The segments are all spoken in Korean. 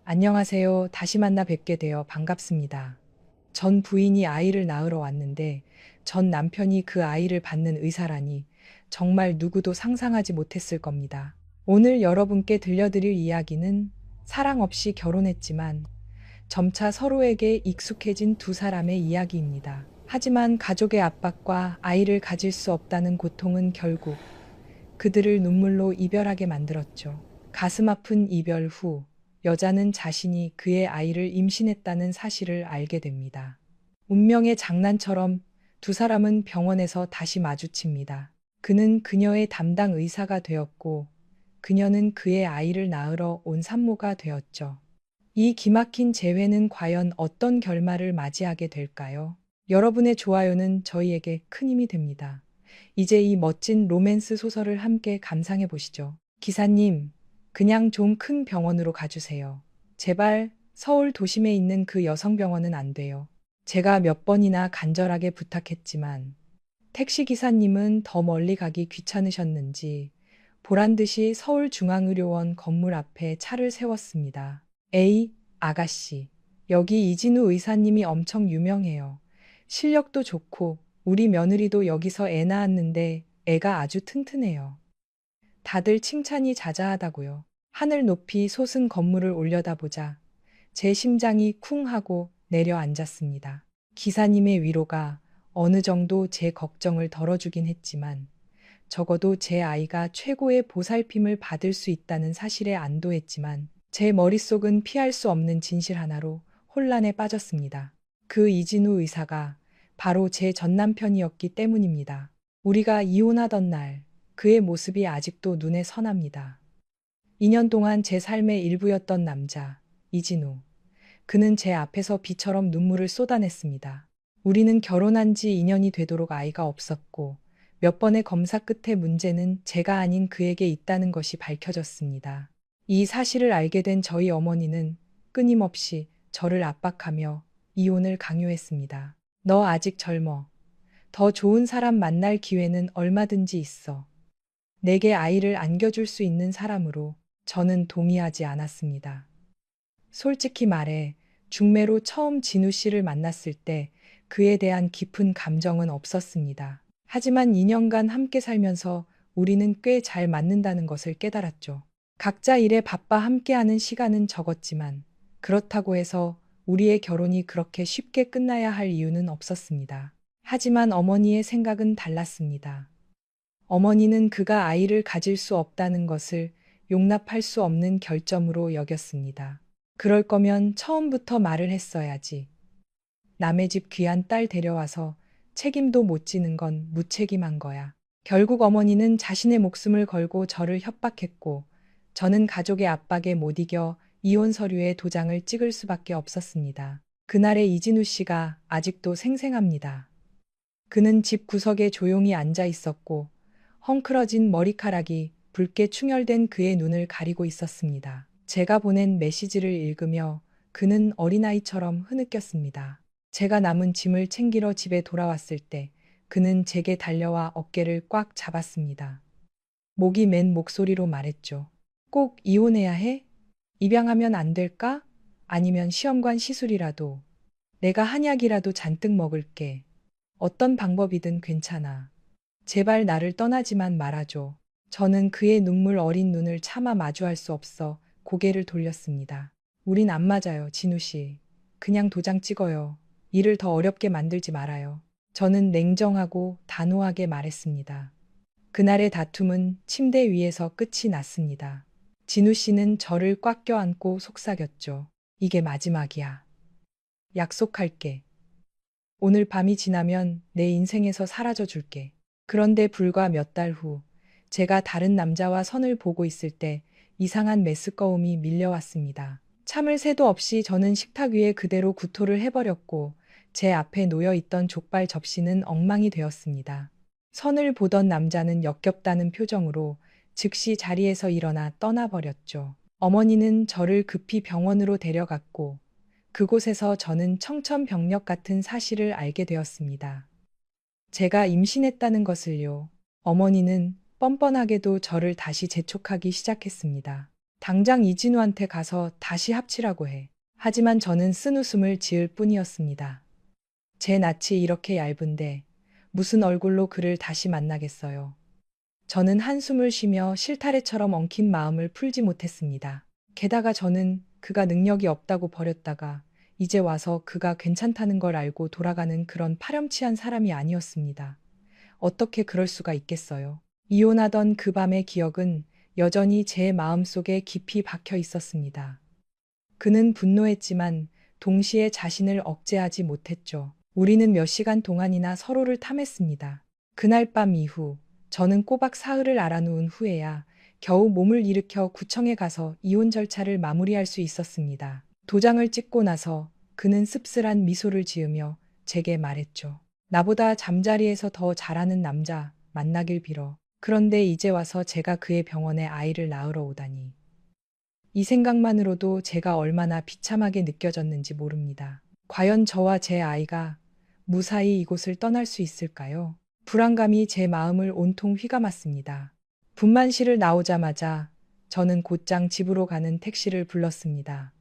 안녕하세요. 다시 만나 뵙게 되어 반갑습니다. 전 부인이 아이를 낳으러 왔는데 전 남편이 그 아이를 받는 의사라니 정말 누구도 상상하지 못했을 겁니다. 오늘 여러분께 들려드릴 이야기는 사랑 없이 결혼했지만 점차 서로에게 익숙해진 두 사람의 이야기입니다. 하지만 가족의 압박과 아이를 가질 수 없다는 고통은 결국 그들을 눈물로 이별하게 만들었죠. 가슴 아픈 이별 후 여자는 자신이 그의 아이를 임신했다는 사실을 알게 됩니다. 운명의 장난처럼 두 사람은 병원에서 다시 마주칩니다. 그는 그녀의 담당 의사가 되었고 그녀는 그의 아이를 낳으러 온 산모가 되었죠. 이 기막힌 재회는 과연 어떤 결말을 맞이하게 될까요? 여러분의 좋아요는 저희에게 큰 힘이 됩니다. 이제 이 멋진 로맨스 소설을 함께 감상해 보시죠. 기사님, 그냥 좀 큰 병원으로 가주세요. 제발 서울 도심에 있는 그 여성병원은 안 돼요. 제가 몇 번이나 간절하게 부탁했지만 택시 기사님은 더 멀리 가기 귀찮으셨는지 보란 듯이 서울중앙의료원 건물 앞에 차를 세웠습니다. 에이, 아가씨. 여기 이진우 의사님이 엄청 유명해요. 실력도 좋고 우리 며느리도 여기서 애 낳았는데 애가 아주 튼튼해요. 다들 칭찬이 자자하다고요. 하늘 높이 솟은 건물을 올려다보자 제 심장이 쿵 하고 내려앉았습니다. 기사님의 위로가 어느 정도 제 걱정을 덜어주긴 했지만 적어도 제 아이가 최고의 보살핌을 받을 수 있다는 사실에 안도했지만 제 머릿속은 피할 수 없는 진실 하나로 혼란에 빠졌습니다. 그 이진우 의사가 바로 제 전남편이었기 때문입니다. 우리가 이혼하던 날 그의 모습이 아직도 눈에 선합니다. 2년 동안 제 삶의 일부였던 남자, 이진우. 그는 제 앞에서 비처럼 눈물을 쏟아냈습니다. 우리는 결혼한 지 2년이 되도록 아이가 없었고 몇 번의 검사 끝에 문제는 제가 아닌 그에게 있다는 것이 밝혀졌습니다. 이 사실을 알게 된 저희 어머니는 끊임없이 저를 압박하며 이혼을 강요했습니다. 너 아직 젊어. 더 좋은 사람 만날 기회는 얼마든지 있어. 내게 아이를 안겨줄 수 있는 사람으로. 저는 동의하지 않았습니다. 솔직히 말해 중매로 처음 진우 씨를 만났을 때 그에 대한 깊은 감정은 없었습니다. 하지만 2년간 함께 살면서 우리는 꽤 잘 맞는다는 것을 깨달았죠. 각자 일에 바빠 함께하는 시간은 적었지만 그렇다고 해서 우리의 결혼이 그렇게 쉽게 끝나야 할 이유는 없었습니다. 하지만 어머니의 생각은 달랐습니다. 어머니는 그가 아이를 가질 수 없다는 것을 용납할 수 없는 결점으로 여겼습니다. 그럴 거면 처음부터 말을 했어야지. 남의 집 귀한 딸 데려와서 책임도 못 지는 건 무책임한 거야. 결국 어머니는 자신의 목숨을 걸고 저를 협박했고 저는 가족의 압박에 못 이겨 이혼 서류에 도장을 찍을 수밖에 없었습니다. 그날의 이진우 씨가 아직도 생생합니다. 그는 집 구석에 조용히 앉아 있었고 헝클어진 머리카락이 붉게 충혈된 그의 눈을 가리고 있었습니다. 제가 보낸 메시지를 읽으며 그는 어린아이처럼 흐느꼈습니다. 제가 남은 짐을 챙기러 집에 돌아왔을 때 그는 제게 달려와 어깨를 꽉 잡았습니다. 목이 맨 목소리로 말했죠. 꼭 이혼해야 해? 입양하면 안 될까? 아니면 시험관 시술이라도. 내가 한약이라도 잔뜩 먹을게. 어떤 방법이든 괜찮아. 제발 나를 떠나지만 말아줘. 저는 그의 눈물 어린 눈을 차마 마주할 수 없어 고개를 돌렸습니다. 우린 안 맞아요, 진우 씨. 그냥 도장 찍어요. 일을 더 어렵게 만들지 말아요. 저는 냉정하고 단호하게 말했습니다. 그날의 다툼은 침대 위에서 끝이 났습니다. 진우 씨는 저를 꽉 껴안고 속삭였죠. 이게 마지막이야. 약속할게. 오늘 밤이 지나면 내 인생에서 사라져 줄게. 그런데 불과 몇 달 후, 제가 다른 남자와 선을 보고 있을 때 이상한 메스꺼움이 밀려왔습니다. 참을 새도 없이 저는 식탁 위에 그대로 구토를 해버렸고 제 앞에 놓여 있던 족발 접시는 엉망이 되었습니다. 선을 보던 남자는 역겹다는 표정으로 즉시 자리에서 일어나 떠나버렸죠. 어머니는 저를 급히 병원으로 데려갔고 그곳에서 저는 청천벽력 같은 사실을 알게 되었습니다. 제가 임신했다는 것을요. 어머니는 뻔뻔하게도 저를 다시 재촉하기 시작했습니다. 당장 이진우한테 가서 다시 합치라고 해. 하지만 저는 쓴웃음을 지을 뿐이었습니다. 제 낯이 이렇게 얇은데 무슨 얼굴로 그를 다시 만나겠어요. 저는 한숨을 쉬며 실타래처럼 엉킨 마음을 풀지 못했습니다. 게다가 저는 그가 능력이 없다고 버렸다가 이제 와서 그가 괜찮다는 걸 알고 돌아가는 그런 파렴치한 사람이 아니었습니다. 어떻게 그럴 수가 있겠어요. 이혼하던 그 밤의 기억은 여전히 제 마음속에 깊이 박혀 있었습니다. 그는 분노했지만 동시에 자신을 억제하지 못했죠. 우리는 몇 시간 동안이나 서로를 탐했습니다. 그날 밤 이후 저는 꼬박 사흘을 알아놓은 후에야 겨우 몸을 일으켜 구청에 가서 이혼 절차를 마무리할 수 있었습니다. 도장을 찍고 나서 그는 씁쓸한 미소를 지으며 제게 말했죠. 나보다 잠자리에서 더 잘하는 남자 만나길 빌어. 그런데 이제 와서 제가 그의 병원에 아이를 낳으러 오다니. 이 생각만으로도 제가 얼마나 비참하게 느껴졌는지 모릅니다. 과연 저와 제 아이가 무사히 이곳을 떠날 수 있을까요? 불안감이 제 마음을 온통 휘감았습니다. 분만실을 나오자마자 저는 곧장 집으로 가는 택시를 불렀습니다.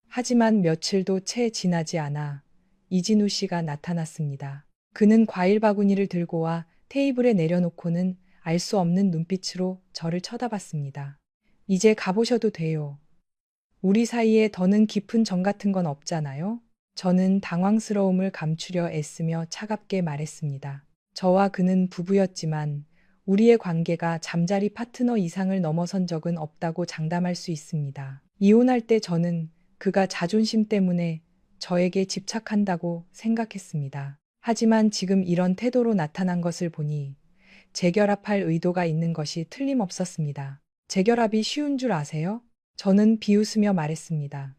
하지만 며칠도 채 지나지 않아 이진우 씨가 나타났습니다. 그는 과일 바구니를 들고 와 테이블에 내려놓고는 알 수 없는 눈빛으로 저를 쳐다봤습니다. 이제 가보셔도 돼요. 우리 사이에 더는 깊은 정 같은 건 없잖아요? 저는 당황스러움을 감추려 애쓰며 차갑게 말했습니다. 저와 그는 부부였지만 우리의 관계가 잠자리 파트너 이상을 넘어선 적은 없다고 장담할 수 있습니다. 이혼할 때 저는 그가 자존심 때문에 저에게 집착한다고 생각했습니다. 하지만 지금 이런 태도로 나타난 것을 보니 재결합할 의도가 있는 것이 틀림없었습니다. 재결합이 쉬운 줄 아세요? 저는 비웃으며 말했습니다.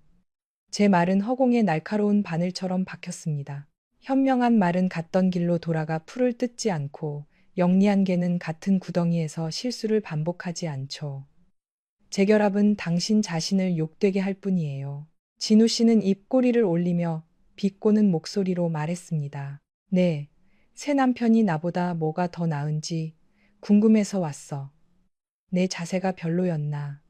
제 말은 허공의 날카로운 바늘처럼 박혔습니다. 현명한 말은 갔던 길로 돌아가 풀을 뜯지 않고 영리한 개는 같은 구덩이에서 실수를 반복하지 않죠. 재결합은 당신 자신을 욕되게 할 뿐이에요. 진우 씨는 입꼬리를 올리며 비꼬는 목소리로 말했습니다. 네, 새 남편이 나보다 뭐가 더 나은지 궁금해서 왔어. 내 자세가 별로였나?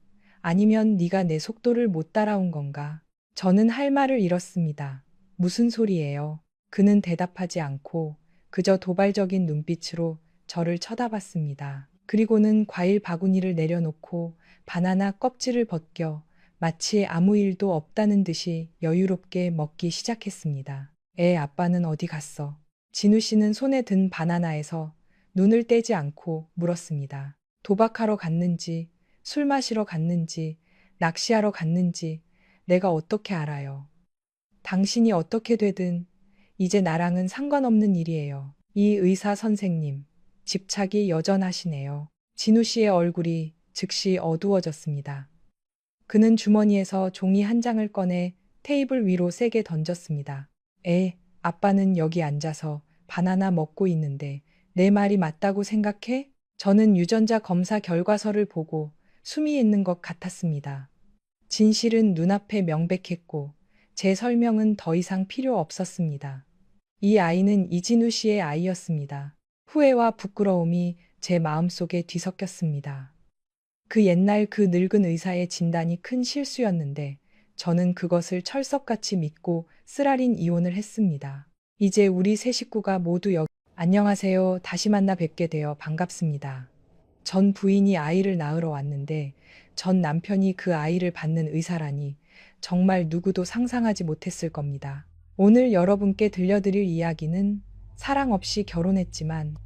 아니면 네가 내 속도를 못 따라온 건가? 저는 할 말을 잃었습니다. 무슨 소리예요? 그는 대답하지 않고 그저 도발적인 눈빛으로 저를 쳐다봤습니다. 그리고는 과일 바구니를 내려놓고 바나나 껍질을 벗겨 마치 아무 일도 없다는 듯이 여유롭게 먹기 시작했습니다. 애 아빠는 어디 갔어? 진우 씨는 손에 든 바나나에서 눈을 떼지 않고 물었습니다. 도박하러 갔는지, 술 마시러 갔는지, 낚시하러 갔는지 내가 어떻게 알아요? 당신이 어떻게 되든 이제 나랑은 상관없는 일이에요. 이 의사 선생님, 집착이 여전하시네요. 진우 씨의 얼굴이 즉시 어두워졌습니다. 그는 주머니에서 종이 한 장을 꺼내 테이블 위로 세게 던졌습니다. 아빠는 여기 앉아서 바나나 먹고 있는데 내 말이 맞다고 생각해? 저는 유전자 검사 결과서를 보고 숨이 있는 것 같았습니다. 진실은 눈앞에 명백했고 제 설명은 더 이상 필요 없었습니다. 이 아이는 이진우 씨의 아이였습니다. 후회와 부끄러움이 제 마음속에 뒤섞였습니다. 그 옛날 그 늙은 의사의 진단이 큰 실수였는데 저는 그것을 철석같이 믿고 쓰라린 이혼을 했습니다. 이제 우리 세 식구가 모두 안녕하세요. 다시 만나 뵙게 되어 반갑습니다. 전 부인이 아이를 낳으러 왔는데 전 남편이 그 아이를 받는 의사라니 정말 누구도 상상하지 못했을 겁니다. 오늘 여러분께 들려드릴 이야기는 사랑 없이 결혼했지만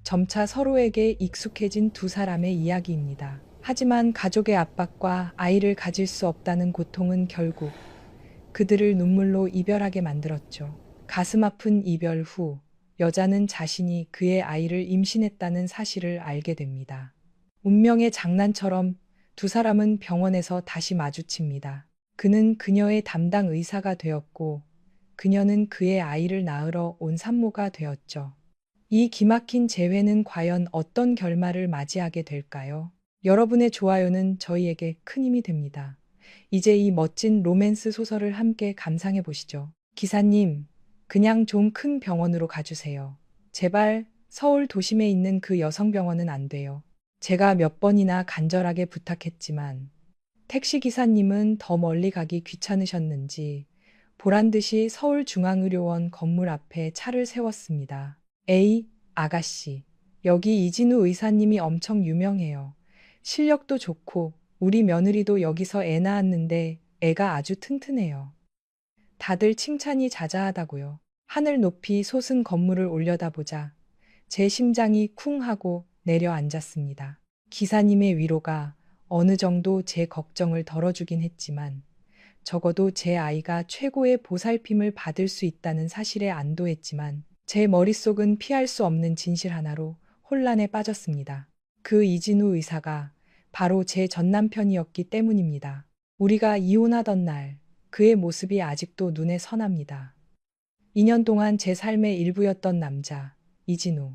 점차 서로에게 익숙해진 두 사람의 이야기입니다. 하지만 가족의 압박과 아이를 가질 수 없다는 고통은 결국 그들을 눈물로 이별하게 만들었죠. 가슴 아픈 이별 후 여자는 자신이 그의 아이를 임신했다는 사실을 알게 됩니다. 운명의 장난처럼 두 사람은 병원에서 다시 마주칩니다. 그는 그녀의 담당 의사가 되었고 그녀는 그의 아이를 낳으러 온 산모가 되었죠. 이 기막힌 재회는 과연 어떤 결말을 맞이하게 될까요? 여러분의 좋아요는 저희에게 큰 힘이 됩니다. 이제 이 멋진 로맨스 소설을 함께 감상해 보시죠. 기사님, 그냥 좀 큰 병원으로 가주세요. 제발 서울 도심에 있는 그 여성병원은 안 돼요. 제가 몇 번이나 간절하게 부탁했지만 택시기사님은 더 멀리 가기 귀찮으셨는지 보란 듯이 서울중앙의료원 건물 앞에 차를 세웠습니다. 에이, 아가씨. 여기 이진우 의사님이 엄청 유명해요. 실력도 좋고 우리 며느리도 여기서 애 낳았는데 애가 아주 튼튼해요. 다들 칭찬이 자자하다고요. 하늘 높이 솟은 건물을 올려다보자 제 심장이 쿵 하고 내려앉았습니다. 기사님의 위로가 어느 정도 제 걱정을 덜어주긴 했지만 적어도 제 아이가 최고의 보살핌을 받을 수 있다는 사실에 안도했지만 제 머릿속은 피할 수 없는 진실 하나로 혼란에 빠졌습니다. 그 이진우 의사가 바로 제 전남편이었기 때문입니다. 우리가 이혼하던 날 그의 모습이 아직도 눈에 선합니다. 2년 동안 제 삶의 일부였던 남자, 이진우.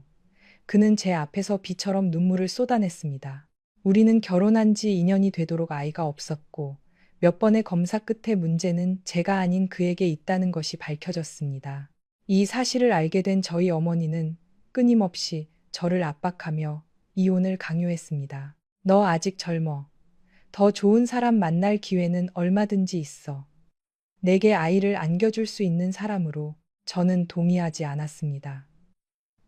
그는 제 앞에서 비처럼 눈물을 쏟아냈습니다. 우리는 결혼한 지 2년이 되도록 아이가 없었고 몇 번의 검사 끝에 문제는 제가 아닌 그에게 있다는 것이 밝혀졌습니다. 이 사실을 알게 된 저희 어머니는 끊임없이 저를 압박하며 이혼을 강요했습니다. 너 아직 젊어. 더 좋은 사람 만날 기회는 얼마든지 있어. 내게 아이를 안겨줄 수 있는 사람으로. 저는 동의하지 않았습니다.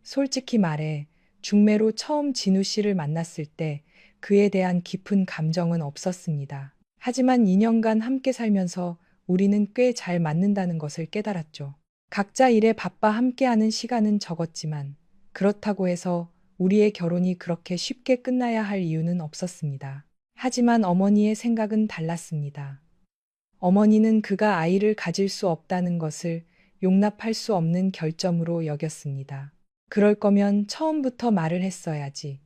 솔직히 말해 중매로 처음 진우 씨를 만났을 때 그에 대한 깊은 감정은 없었습니다. 하지만 2년간 함께 살면서 우리는 꽤 잘 맞는다는 것을 깨달았죠. 각자 일에 바빠 함께하는 시간은 적었지만 그렇다고 해서 우리의 결혼이 그렇게 쉽게 끝나야 할 이유는 없었습니다. 하지만 어머니의 생각은 달랐습니다. 어머니는 그가 아이를 가질 수 없다는 것을 용납할 수 없는 결점으로 여겼습니다. 그럴 거면 처음부터 말을 했어야지.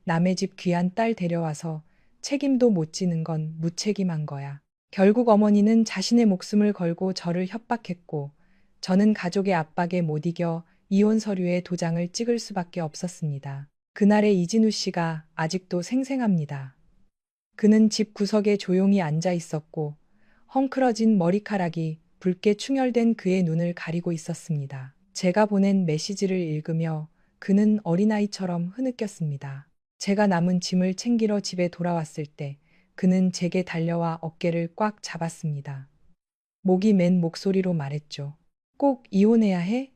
남의 집 귀한 딸 데려와서 책임도 못 지는 건 무책임한 거야. 결국 어머니는 자신의 목숨을 걸고 저를 협박했고 저는 가족의 압박에 못 이겨 이혼 서류에 도장을 찍을 수밖에 없었습니다. 그날의 이진우 씨가 아직도 생생합니다. 그는 집 구석에 조용히 앉아 있었고 헝클어진 머리카락이 붉게 충혈된 그의 눈을 가리고 있었습니다. 제가 보낸 메시지를 읽으며 그는 어린아이처럼 흐느꼈습니다. 제가 남은 짐을 챙기러 집에 돌아왔을 때 그는 제게 달려와 어깨를 꽉 잡았습니다. 목이 맨 목소리로 말했죠. 꼭 이혼해야 해?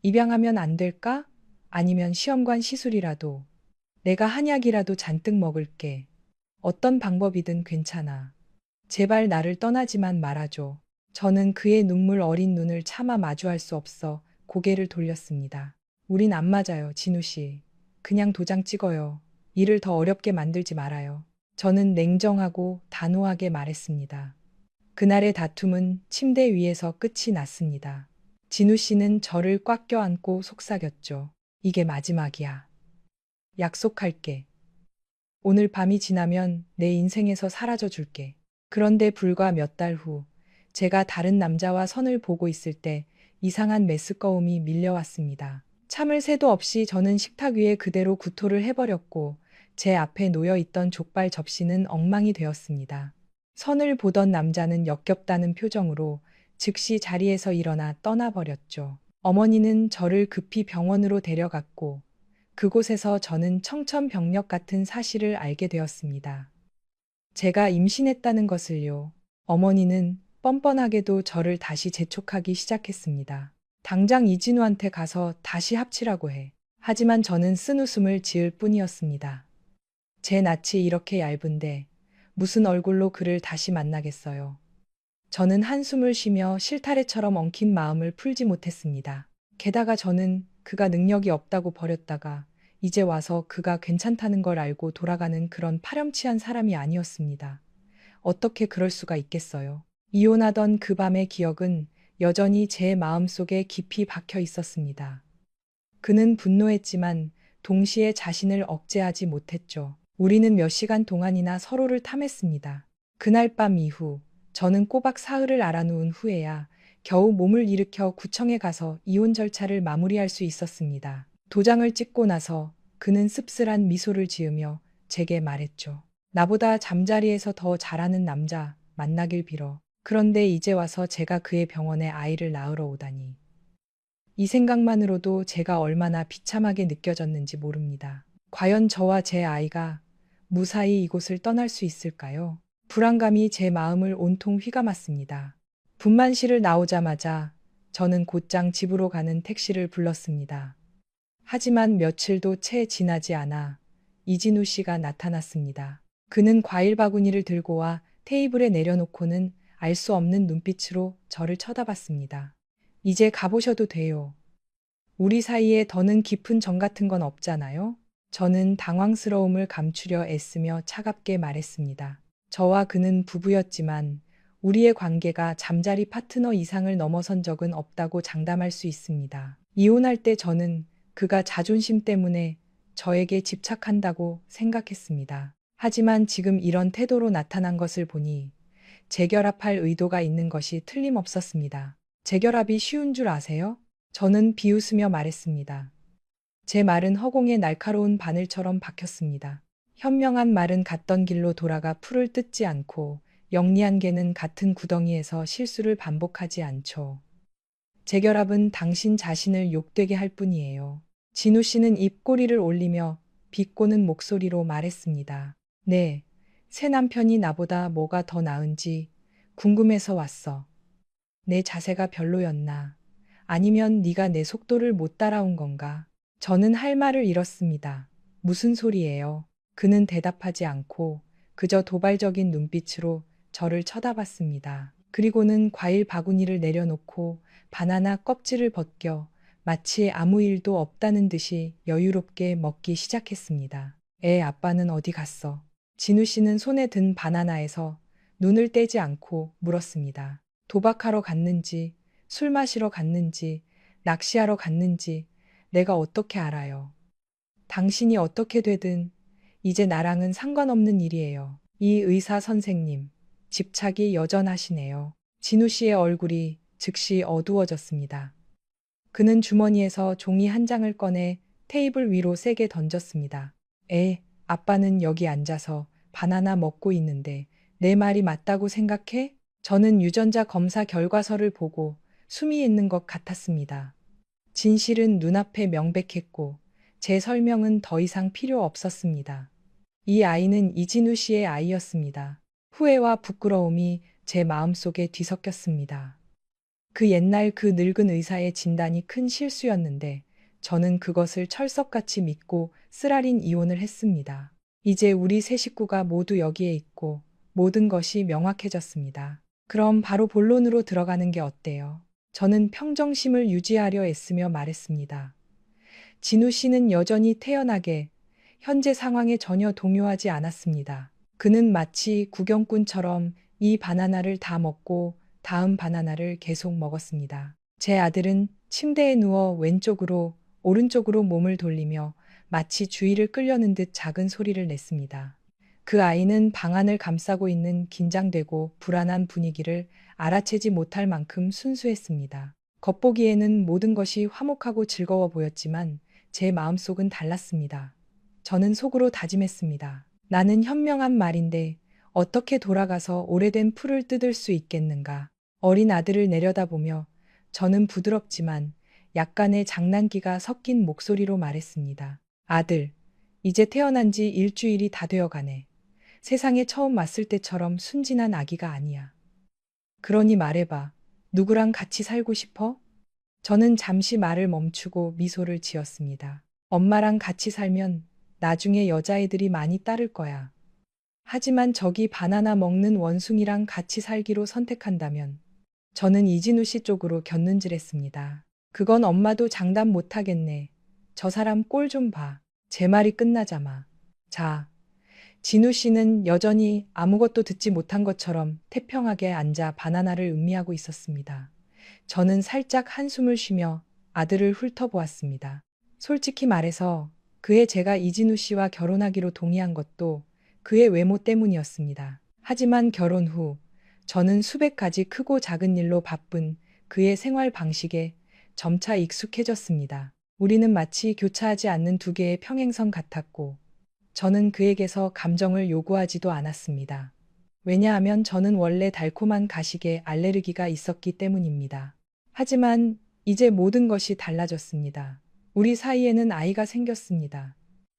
입양하면 안 될까? 아니면 시험관 시술이라도. 내가 한약이라도 잔뜩 먹을게. 어떤 방법이든 괜찮아. 제발 나를 떠나지만 말아줘. 저는 그의 눈물 어린 눈을 차마 마주할 수 없어 고개를 돌렸습니다. 우린 안 맞아요, 진우 씨. 그냥 도장 찍어요. 일을 더 어렵게 만들지 말아요. 저는 냉정하고 단호하게 말했습니다. 그날의 다툼은 침대 위에서 끝이 났습니다. 진우 씨는 저를 꽉 껴안고 속삭였죠. 이게 마지막이야. 약속할게. 오늘 밤이 지나면 내 인생에서 사라져 줄게. 그런데 불과 몇 달 후, 제가 다른 남자와 선을 보고 있을 때 이상한 메스꺼움이 밀려왔습니다. 참을 새도 없이 저는 식탁 위에 그대로 구토를 해버렸고 제 앞에 놓여 있던 족발 접시는 엉망이 되었습니다. 선을 보던 남자는 역겹다는 표정으로 즉시 자리에서 일어나 떠나버렸죠. 어머니는 저를 급히 병원으로 데려갔고 그곳에서 저는 청천벽력 같은 사실을 알게 되었습니다. 제가 임신했다는 것을요. 어머니는 뻔뻔하게도 저를 다시 재촉하기 시작했습니다. 당장 이진우한테 가서 다시 합치라고 해. 하지만 저는 쓴웃음을 지을 뿐이었습니다. 제 낯이 이렇게 얇은데 무슨 얼굴로 그를 다시 만나겠어요. 저는 한숨을 쉬며 실타래처럼 엉킨 마음을 풀지 못했습니다. 게다가 저는 그가 능력이 없다고 버렸다가 이제 와서 그가 괜찮다는 걸 알고 돌아가는 그런 파렴치한 사람이 아니었습니다. 어떻게 그럴 수가 있겠어요. 이혼하던 그 밤의 기억은 여전히 제 마음속에 깊이 박혀 있었습니다. 그는 분노했지만 동시에 자신을 억제하지 못했죠. 우리는 몇 시간 동안이나 서로를 탐했습니다. 그날 밤 이후 저는 꼬박 사흘을 알아놓은 후에야 겨우 몸을 일으켜 구청에 가서 이혼 절차를 마무리할 수 있었습니다. 도장을 찍고 나서 그는 씁쓸한 미소를 지으며 제게 말했죠. 나보다 잠자리에서 더 잘하는 남자 만나길 빌어. 그런데 이제 와서 제가 그의 병원에 아이를 낳으러 오다니. 이 생각만으로도 제가 얼마나 비참하게 느껴졌는지 모릅니다. 과연 저와 제 아이가 무사히 이곳을 떠날 수 있을까요? 불안감이 제 마음을 온통 휘감았습니다. 분만실을 나오자마자 저는 곧장 집으로 가는 택시를 불렀습니다. 하지만 며칠도 채 지나지 않아 이진우 씨가 나타났습니다. 그는 과일 바구니를 들고 와 테이블에 내려놓고는 알 수 없는 눈빛으로 저를 쳐다봤습니다. 이제 가보셔도 돼요. 우리 사이에 더는 깊은 정 같은 건 없잖아요? 저는 당황스러움을 감추려 애쓰며 차갑게 말했습니다. 저와 그는 부부였지만 우리의 관계가 잠자리 파트너 이상을 넘어선 적은 없다고 장담할 수 있습니다. 이혼할 때 저는 그가 자존심 때문에 저에게 집착한다고 생각했습니다. 하지만 지금 이런 태도로 나타난 것을 보니 재결합할 의도가 있는 것이 틀림없었습니다. 재결합이 쉬운 줄 아세요? 저는 비웃으며 말했습니다. 제 말은 허공에 날카로운 바늘처럼 박혔습니다. 현명한 말은 갔던 길로 돌아가 풀을 뜯지 않고 영리한 개는 같은 구덩이에서 실수를 반복하지 않죠. 재결합은 당신 자신을 욕되게 할 뿐이에요. 진우 씨는 입꼬리를 올리며 비꼬는 목소리로 말했습니다. 네, 새 남편이 나보다 뭐가 더 나은지 궁금해서 왔어. 내 자세가 별로였나? 아니면 네가 내 속도를 못 따라온 건가? 저는 할 말을 잃었습니다. 무슨 소리예요? 그는 대답하지 않고 그저 도발적인 눈빛으로 저를 쳐다봤습니다. 그리고는 과일 바구니를 내려놓고 바나나 껍질을 벗겨 마치 아무 일도 없다는 듯이 여유롭게 먹기 시작했습니다. 애 아빠는 어디 갔어? 진우 씨는 손에 든 바나나에서 눈을 떼지 않고 물었습니다. 도박하러 갔는지, 술 마시러 갔는지, 낚시하러 갔는지 내가 어떻게 알아요? 당신이 어떻게 되든 이제 나랑은 상관없는 일이에요. 이 의사 선생님, 집착이 여전하시네요. 진우 씨의 얼굴이 즉시 어두워졌습니다. 그는 주머니에서 종이 한 장을 꺼내 테이블 위로 세게 던졌습니다. 아빠는 여기 앉아서 바나나 먹고 있는데 내 말이 맞다고 생각해? 저는 유전자 검사 결과서를 보고 숨이 있는 것 같았습니다. 진실은 눈앞에 명백했고 제 설명은 더 이상 필요 없었습니다. 이 아이는 이진우 씨의 아이였습니다. 후회와 부끄러움이 제 마음속에 뒤섞였습니다. 그 옛날 그 늙은 의사의 진단이 큰 실수였는데 저는 그것을 철석같이 믿고 쓰라린 이혼을 했습니다. 이제 우리 세 식구가 모두 여기에 있고 모든 것이 명확해졌습니다. 그럼 바로 본론으로 들어가는 게 어때요? 저는 평정심을 유지하려 애쓰며 말했습니다. 진우 씨는 여전히 태연하게 현재 상황에 전혀 동요하지 않았습니다. 그는 마치 구경꾼처럼 이 바나나를 다 먹고 다음 바나나를 계속 먹었습니다. 제 아들은 침대에 누워 왼쪽으로 오른쪽으로 몸을 돌리며 마치 주의를 끌려는 듯 작은 소리를 냈습니다. 그 아이는 방안을 감싸고 있는 긴장되고 불안한 분위기를 알아채지 못할 만큼 순수했습니다. 겉보기에는 모든 것이 화목하고 즐거워 보였지만 제 마음속은 달랐습니다. 저는 속으로 다짐했습니다. 나는 현명한 말인데 어떻게 돌아가서 오래된 풀을 뜯을 수 있겠는가. 어린 아들을 내려다보며 저는 부드럽지만 약간의 장난기가 섞인 목소리로 말했습니다. 아들, 이제 태어난 지 일주일이 다 되어가네. 세상에 처음 왔을 때처럼 순진한 아기가 아니야. 그러니 말해봐. 누구랑 같이 살고 싶어? 저는 잠시 말을 멈추고 미소를 지었습니다. 엄마랑 같이 살면 나중에 여자애들이 많이 따를 거야. 하지만 저기 바나나 먹는 원숭이랑 같이 살기로 선택한다면 저는 이진우 씨 쪽으로 곁눈질했습니다. 그건 엄마도 장담 못하겠네. 저 사람 꼴 좀 봐. 제 말이 끝나자마. 자, 진우 씨는 여전히 아무것도 듣지 못한 것처럼 태평하게 앉아 바나나를 음미하고 있었습니다. 저는 살짝 한숨을 쉬며 아들을 훑어보았습니다. 솔직히 말해서 그해 제가 이진우 씨와 결혼하기로 동의한 것도 그의 외모 때문이었습니다. 하지만 결혼 후 저는 수백 가지 크고 작은 일로 바쁜 그의 생활 방식에 점차 익숙해졌습니다. 우리는 마치 교차하지 않는 두 개의 평행선 같았고 저는 그에게서 감정을 요구하지도 않았습니다. 왜냐하면 저는 원래 달콤한 가식에 알레르기가 있었기 때문입니다. 하지만 이제 모든 것이 달라졌습니다. 우리 사이에는 아이가 생겼습니다.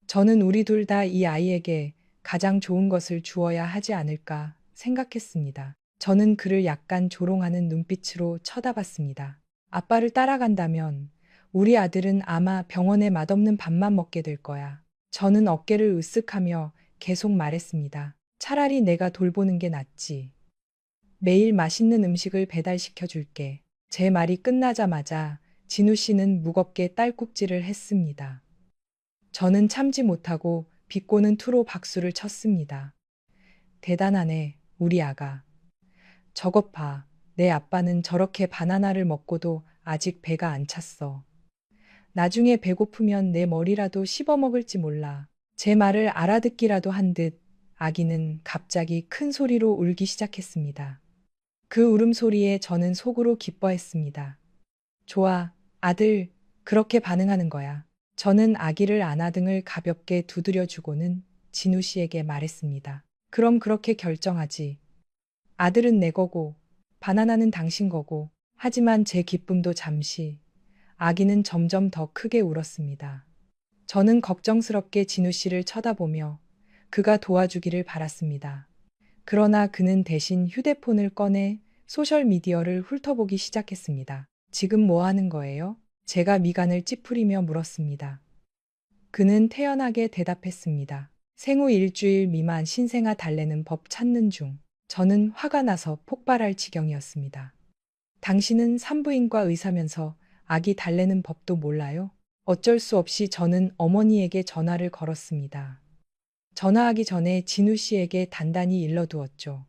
저는 우리 둘 다 이 아이에게 가장 좋은 것을 주어야 하지 않을까 생각했습니다. 저는 그를 약간 조롱하는 눈빛으로 쳐다봤습니다. 아빠를 따라간다면 우리 아들은 아마 병원에 맛없는 밥만 먹게 될 거야. 저는 어깨를 으쓱하며 계속 말했습니다. 차라리 내가 돌보는 게 낫지. 매일 맛있는 음식을 배달시켜 줄게. 제 말이 끝나자마자 진우 씨는 무겁게 딸꾹질을 했습니다. 저는 참지 못하고 비꼬는 투로 박수를 쳤습니다. 대단하네, 우리 아가. 저것 봐. 내 아빠는 저렇게 바나나를 먹고도 아직 배가 안 찼어. 나중에 배고프면 내 머리라도 씹어 먹을지 몰라. 제 말을 알아듣기라도 한 듯 아기는 갑자기 큰 소리로 울기 시작했습니다. 그 울음소리에 저는 속으로 기뻐했습니다. 좋아, 아들, 그렇게 반응하는 거야. 저는 아기를 안아 등을 가볍게 두드려주고는 진우 씨에게 말했습니다. 그럼 그렇게 결정하지. 아들은 내 거고, 바나나는 당신 거고, 하지만 제 기쁨도 잠시, 아기는 점점 더 크게 울었습니다. 저는 걱정스럽게 진우 씨를 쳐다보며 그가 도와주기를 바랐습니다. 그러나 그는 대신 휴대폰을 꺼내 소셜미디어를 훑어보기 시작했습니다. 지금 뭐 하는 거예요? 제가 미간을 찌푸리며 물었습니다. 그는 태연하게 대답했습니다. 생후 일주일 미만 신생아 달래는 법 찾는 중. 저는 화가 나서 폭발할 지경이었습니다. 당신은 산부인과 의사면서 아기 달래는 법도 몰라요? 어쩔 수 없이 저는 어머니에게 전화를 걸었습니다. 전화하기 전에 진우 씨에게 단단히 일러두었죠.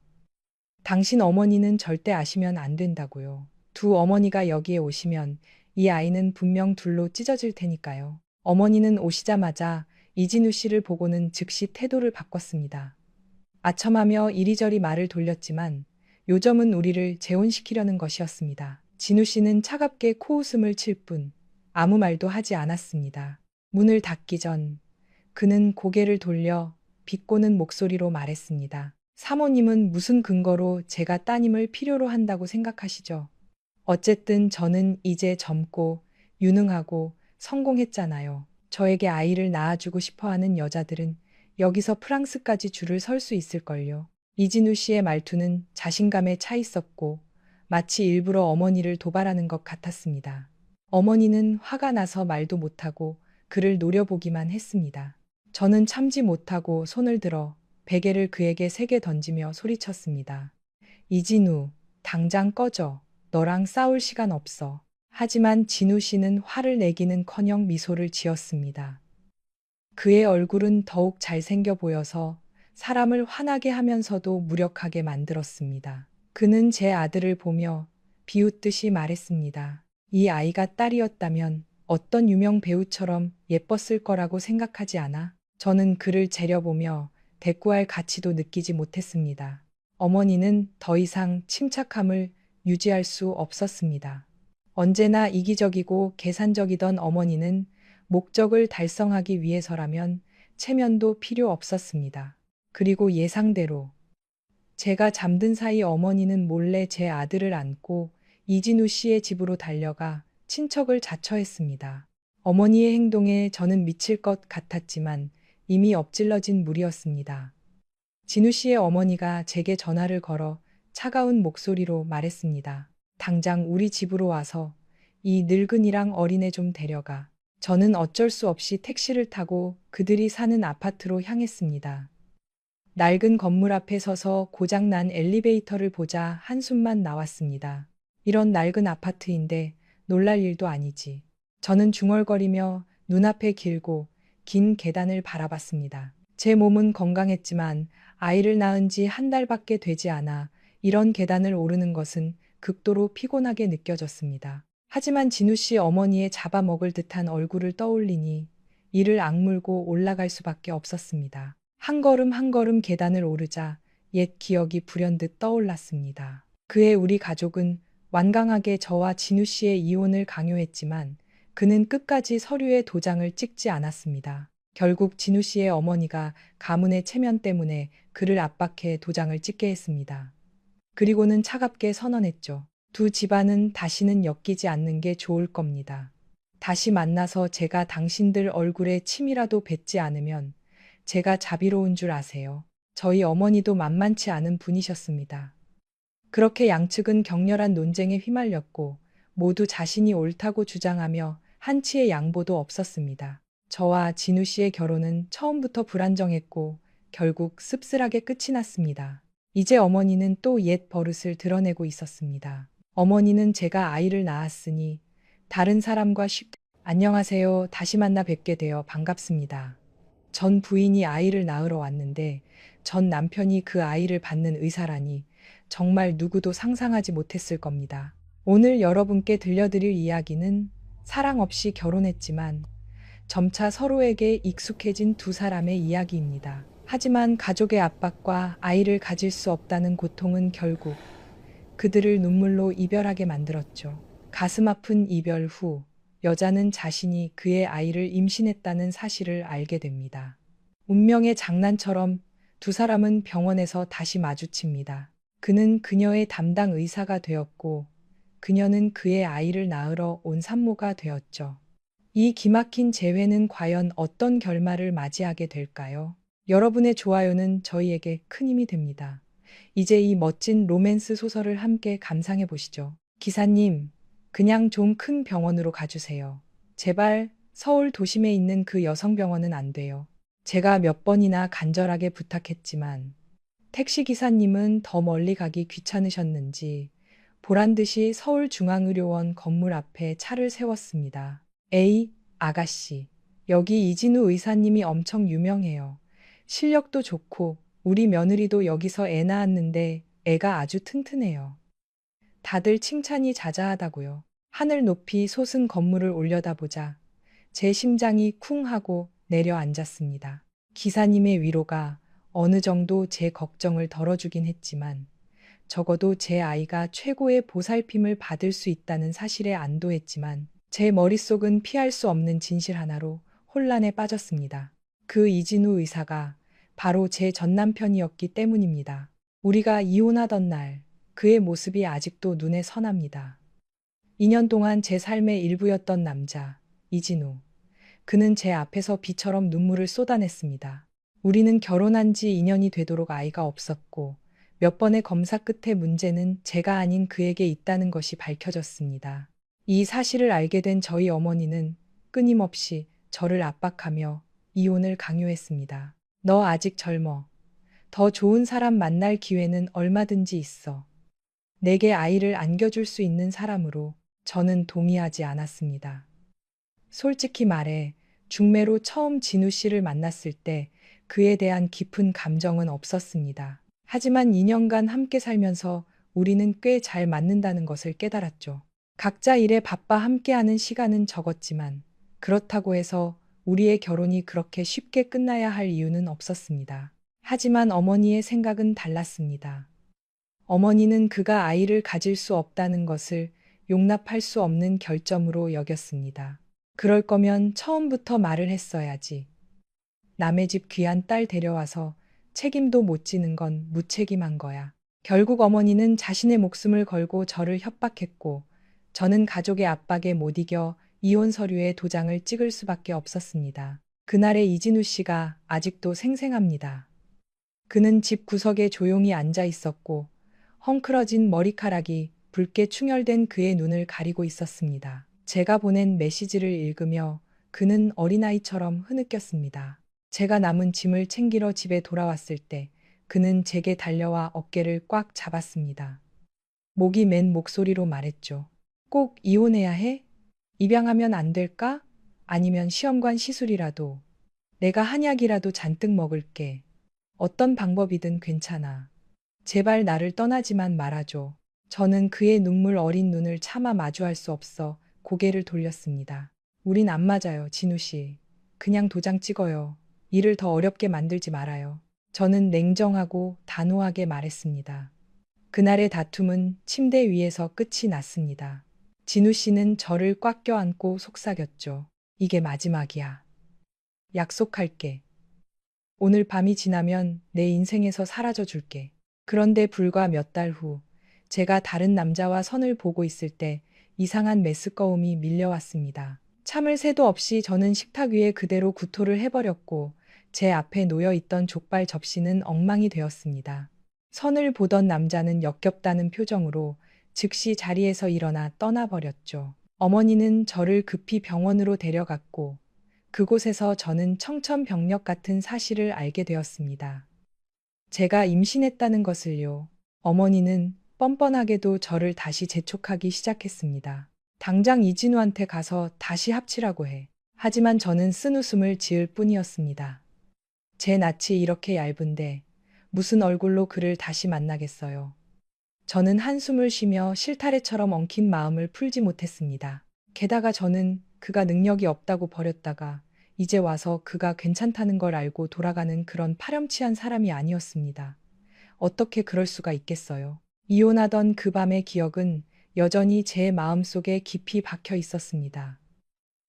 당신 어머니는 절대 아시면 안 된다고요. 두 어머니가 여기에 오시면 이 아이는 분명 둘로 찢어질 테니까요. 어머니는 오시자마자 이진우 씨를 보고는 즉시 태도를 바꿨습니다. 아첨하며 이리저리 말을 돌렸지만 요점은 우리를 재혼시키려는 것이었습니다. 진우 씨는 차갑게 코웃음을 칠 뿐 아무 말도 하지 않았습니다. 문을 닫기 전 그는 고개를 돌려 비꼬는 목소리로 말했습니다. 사모님은 무슨 근거로 제가 따님을 필요로 한다고 생각하시죠? 어쨌든 저는 이제 젊고 유능하고 성공했잖아요. 저에게 아이를 낳아주고 싶어 하는 여자들은 여기서 프랑스까지 줄을 설 수 있을걸요. 이진우 씨의 말투는 자신감에 차 있었고 마치 일부러 어머니를 도발하는 것 같았습니다. 어머니는 화가 나서 말도 못하고 그를 노려보기만 했습니다. 저는 참지 못하고 손을 들어 베개를 그에게 세게 던지며 소리쳤습니다. 이진우, 당장 꺼져. 너랑 싸울 시간 없어. 하지만 진우 씨는 화를 내기는커녕 미소를 지었습니다. 그의 얼굴은 더욱 잘생겨 보여서 사람을 화나게 하면서도 무력하게 만들었습니다. 그는 제 아들을 보며 비웃듯이 말했습니다. 이 아이가 딸이었다면 어떤 유명 배우처럼 예뻤을 거라고 생각하지 않아? 저는 그를 재려보며 대꾸할 가치도 느끼지 못했습니다. 어머니는 더 이상 침착함을 유지할 수 없었습니다. 언제나 이기적이고 계산적이던 어머니는 목적을 달성하기 위해서라면 체면도 필요 없었습니다. 그리고 예상대로 제가 잠든 사이 어머니는 몰래 제 아들을 안고 이진우 씨의 집으로 달려가 친척을 자처했습니다. 어머니의 행동에 저는 미칠 것 같았지만 이미 엎질러진 물이었습니다. 진우 씨의 어머니가 제게 전화를 걸어 차가운 목소리로 말했습니다. 당장 우리 집으로 와서 이 늙은이랑 어린애 좀 데려가. 저는 어쩔 수 없이 택시를 타고 그들이 사는 아파트로 향했습니다. 낡은 건물 앞에 서서 고장난 엘리베이터를 보자 한숨만 나왔습니다. 이런 낡은 아파트인데 놀랄 일도 아니지. 저는 중얼거리며 눈앞에 길고 긴 계단을 바라봤습니다. 제 몸은 건강했지만 아이를 낳은 지 한 달밖에 되지 않아 이런 계단을 오르는 것은 극도로 피곤하게 느껴졌습니다. 하지만 진우 씨 어머니의 잡아먹을 듯한 얼굴을 떠올리니 이를 악물고 올라갈 수밖에 없었습니다. 한 걸음 한 걸음 계단을 오르자 옛 기억이 불현듯 떠올랐습니다. 그해 우리 가족은 완강하게 저와 진우 씨의 이혼을 강요했지만 그는 끝까지 서류에 도장을 찍지 않았습니다. 결국 진우 씨의 어머니가 가문의 체면 때문에 그를 압박해 도장을 찍게 했습니다. 그리고는 차갑게 선언했죠. 두 집안은 다시는 엮이지 않는 게 좋을 겁니다. 다시 만나서 제가 당신들 얼굴에 침이라도 뱉지 않으면 제가 자비로운 줄 아세요. 저희 어머니도 만만치 않은 분이셨습니다. 그렇게 양측은 격렬한 논쟁에 휘말렸고 모두 자신이 옳다고 주장하며 한치의 양보도 없었습니다. 저와 진우 씨의 결혼은 처음부터 불안정했고 결국 씁쓸하게 끝이 났습니다. 이제 어머니는 또 옛 버릇을 드러내고 있었습니다. 어머니는 제가 아이를 낳았으니 다른 사람과 쉽게 안녕하세요. 다시 만나 뵙게 되어 반갑습니다. 전 부인이 아이를 낳으러 왔는데 전 남편이 그 아이를 받는 의사라니 정말 누구도 상상하지 못했을 겁니다. 오늘 여러분께 들려드릴 이야기는 사랑 없이 결혼했지만 점차 서로에게 익숙해진 두 사람의 이야기입니다. 하지만 가족의 압박과 아이를 가질 수 없다는 고통은 결국 그들을 눈물로 이별하게 만들었죠. 가슴 아픈 이별 후 여자는 자신이 그의 아이를 임신했다는 사실을 알게 됩니다. 운명의 장난처럼 두 사람은 병원에서 다시 마주칩니다. 그는 그녀의 담당 의사가 되었고 그녀는 그의 아이를 낳으러 온 산모가 되었죠. 이 기막힌 재회는 과연 어떤 결말을 맞이하게 될까요? 여러분의 좋아요는 저희에게 큰 힘이 됩니다. 이제 이 멋진 로맨스 소설을 함께 감상해 보시죠. 기사님, 그냥 좀 큰 병원으로 가주세요. 제발 서울 도심에 있는 그 여성병원은 안 돼요. 제가 몇 번이나 간절하게 부탁했지만 택시 기사님은 더 멀리 가기 귀찮으셨는지 보란 듯이 서울중앙의료원 건물 앞에 차를 세웠습니다. 에이, 아가씨. 여기 이진우 의사님이 엄청 유명해요. 실력도 좋고 우리 며느리도 여기서 애 낳았는데 애가 아주 튼튼해요. 다들 칭찬이 자자하다고요. 하늘 높이 솟은 건물을 올려다보자 제 심장이 쿵 하고 내려앉았습니다. 기사님의 위로가 어느 정도 제 걱정을 덜어주긴 했지만 적어도 제 아이가 최고의 보살핌을 받을 수 있다는 사실에 안도했지만 제 머릿속은 피할 수 없는 진실 하나로 혼란에 빠졌습니다. 그 이진우 의사가 바로 제 전남편이었기 때문입니다. 우리가 이혼하던 날 그의 모습이 아직도 눈에 선합니다. 2년 동안 제 삶의 일부였던 남자, 이진우. 그는 제 앞에서 비처럼 눈물을 쏟아냈습니다. 우리는 결혼한 지 2년이 되도록 아이가 없었고 몇 번의 검사 끝에 문제는 제가 아닌 그에게 있다는 것이 밝혀졌습니다. 이 사실을 알게 된 저희 어머니는 끊임없이 저를 압박하며 이혼을 강요했습니다. 너 아직 젊어. 더 좋은 사람 만날 기회는 얼마든지 있어. 내게 아이를 안겨줄 수 있는 사람으로. 저는 동의하지 않았습니다. 솔직히 말해 중매로 처음 진우 씨를 만났을 때 그에 대한 깊은 감정은 없었습니다. 하지만 2년간 함께 살면서 우리는 꽤 잘 맞는다는 것을 깨달았죠. 각자 일에 바빠 함께하는 시간은 적었지만 그렇다고 해서 우리의 결혼이 그렇게 쉽게 끝나야 할 이유는 없었습니다. 하지만 어머니의 생각은 달랐습니다. 어머니는 그가 아이를 가질 수 없다는 것을 용납할 수 없는 결점으로 여겼습니다. 그럴 거면 처음부터 말을 했어야지. 남의 집 귀한 딸 데려와서 책임도 못 지는 건 무책임한 거야. 결국 어머니는 자신의 목숨을 걸고 저를 협박했고 저는 가족의 압박에 못 이겨 이혼 서류에 도장을 찍을 수밖에 없었습니다. 그날의 이진우 씨가 아직도 생생합니다. 그는 집 구석에 조용히 앉아 있었고 헝클어진 머리카락이 붉게 충혈된 그의 눈을 가리고 있었습니다. 제가 보낸 메시지를 읽으며 그는 어린아이처럼 흐느꼈습니다. 제가 남은 짐을 챙기러 집에 돌아왔을 때 그는 제게 달려와 어깨를 꽉 잡았습니다. 목이 맨 목소리로 말했죠. 꼭 이혼해야 해? 입양하면 안 될까? 아니면 시험관 시술이라도. 내가 한약이라도 잔뜩 먹을게. 어떤 방법이든 괜찮아. 제발 나를 떠나지만 말아줘. 저는 그의 눈물 어린 눈을 차마 마주할 수 없어 고개를 돌렸습니다. 우린 안 맞아요, 진우 씨. 그냥 도장 찍어요. 일을 더 어렵게 만들지 말아요. 저는 냉정하고 단호하게 말했습니다. 그날의 다툼은 침대 위에서 끝이 났습니다. 진우 씨는 저를 꽉 껴안고 속삭였죠. 이게 마지막이야. 약속할게. 오늘 밤이 지나면 내 인생에서 사라져 줄게. 그런데 불과 몇 달 후, 제가 다른 남자와 선을 보고 있을 때 이상한 메스꺼움이 밀려왔습니다. 참을 새도 없이 저는 식탁 위에 그대로 구토를 해버렸고 제 앞에 놓여 있던 족발 접시는 엉망이 되었습니다. 선을 보던 남자는 역겹다는 표정으로 즉시 자리에서 일어나 떠나버렸죠. 어머니는 저를 급히 병원으로 데려갔고 그곳에서 저는 청천벽력 같은 사실을 알게 되었습니다. 제가 임신했다는 것을요. 어머니는 뻔뻔하게도 저를 다시 재촉하기 시작했습니다. 당장 이진우한테 가서 다시 합치라고 해. 하지만 저는 쓴웃음을 지을 뿐이었습니다. 제 낯이 이렇게 얇은데 무슨 얼굴로 그를 다시 만나겠어요. 저는 한숨을 쉬며 실타래처럼 엉킨 마음을 풀지 못했습니다. 게다가 저는 그가 능력이 없다고 버렸다가 이제 와서 그가 괜찮다는 걸 알고 돌아가는 그런 파렴치한 사람이 아니었습니다. 어떻게 그럴 수가 있겠어요. 이혼하던 그 밤의 기억은 여전히 제 마음속에 깊이 박혀 있었습니다.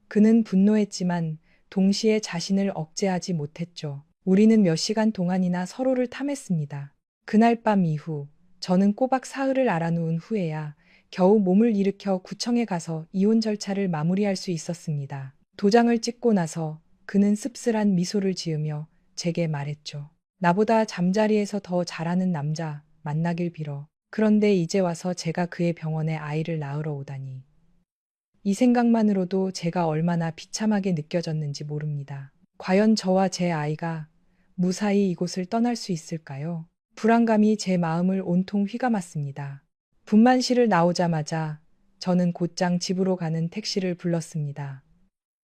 그는 분노했지만 동시에 자신을 억제하지 못했죠. 우리는 몇 시간 동안이나 서로를 탐했습니다. 그날 밤 이후 저는 꼬박 사흘을 알아놓은 후에야 겨우 몸을 일으켜 구청에 가서 이혼 절차를 마무리할 수 있었습니다. 도장을 찍고 나서 그는 씁쓸한 미소를 지으며 제게 말했죠. 나보다 잠자리에서 더 잘하는 남자 만나길 빌어. 그런데 이제 와서 제가 그의 병원에 아이를 낳으러 오다니. 이 생각만으로도 제가 얼마나 비참하게 느껴졌는지 모릅니다. 과연 저와 제 아이가 무사히 이곳을 떠날 수 있을까요? 불안감이 제 마음을 온통 휘감았습니다. 분만실을 나오자마자 저는 곧장 집으로 가는 택시를 불렀습니다.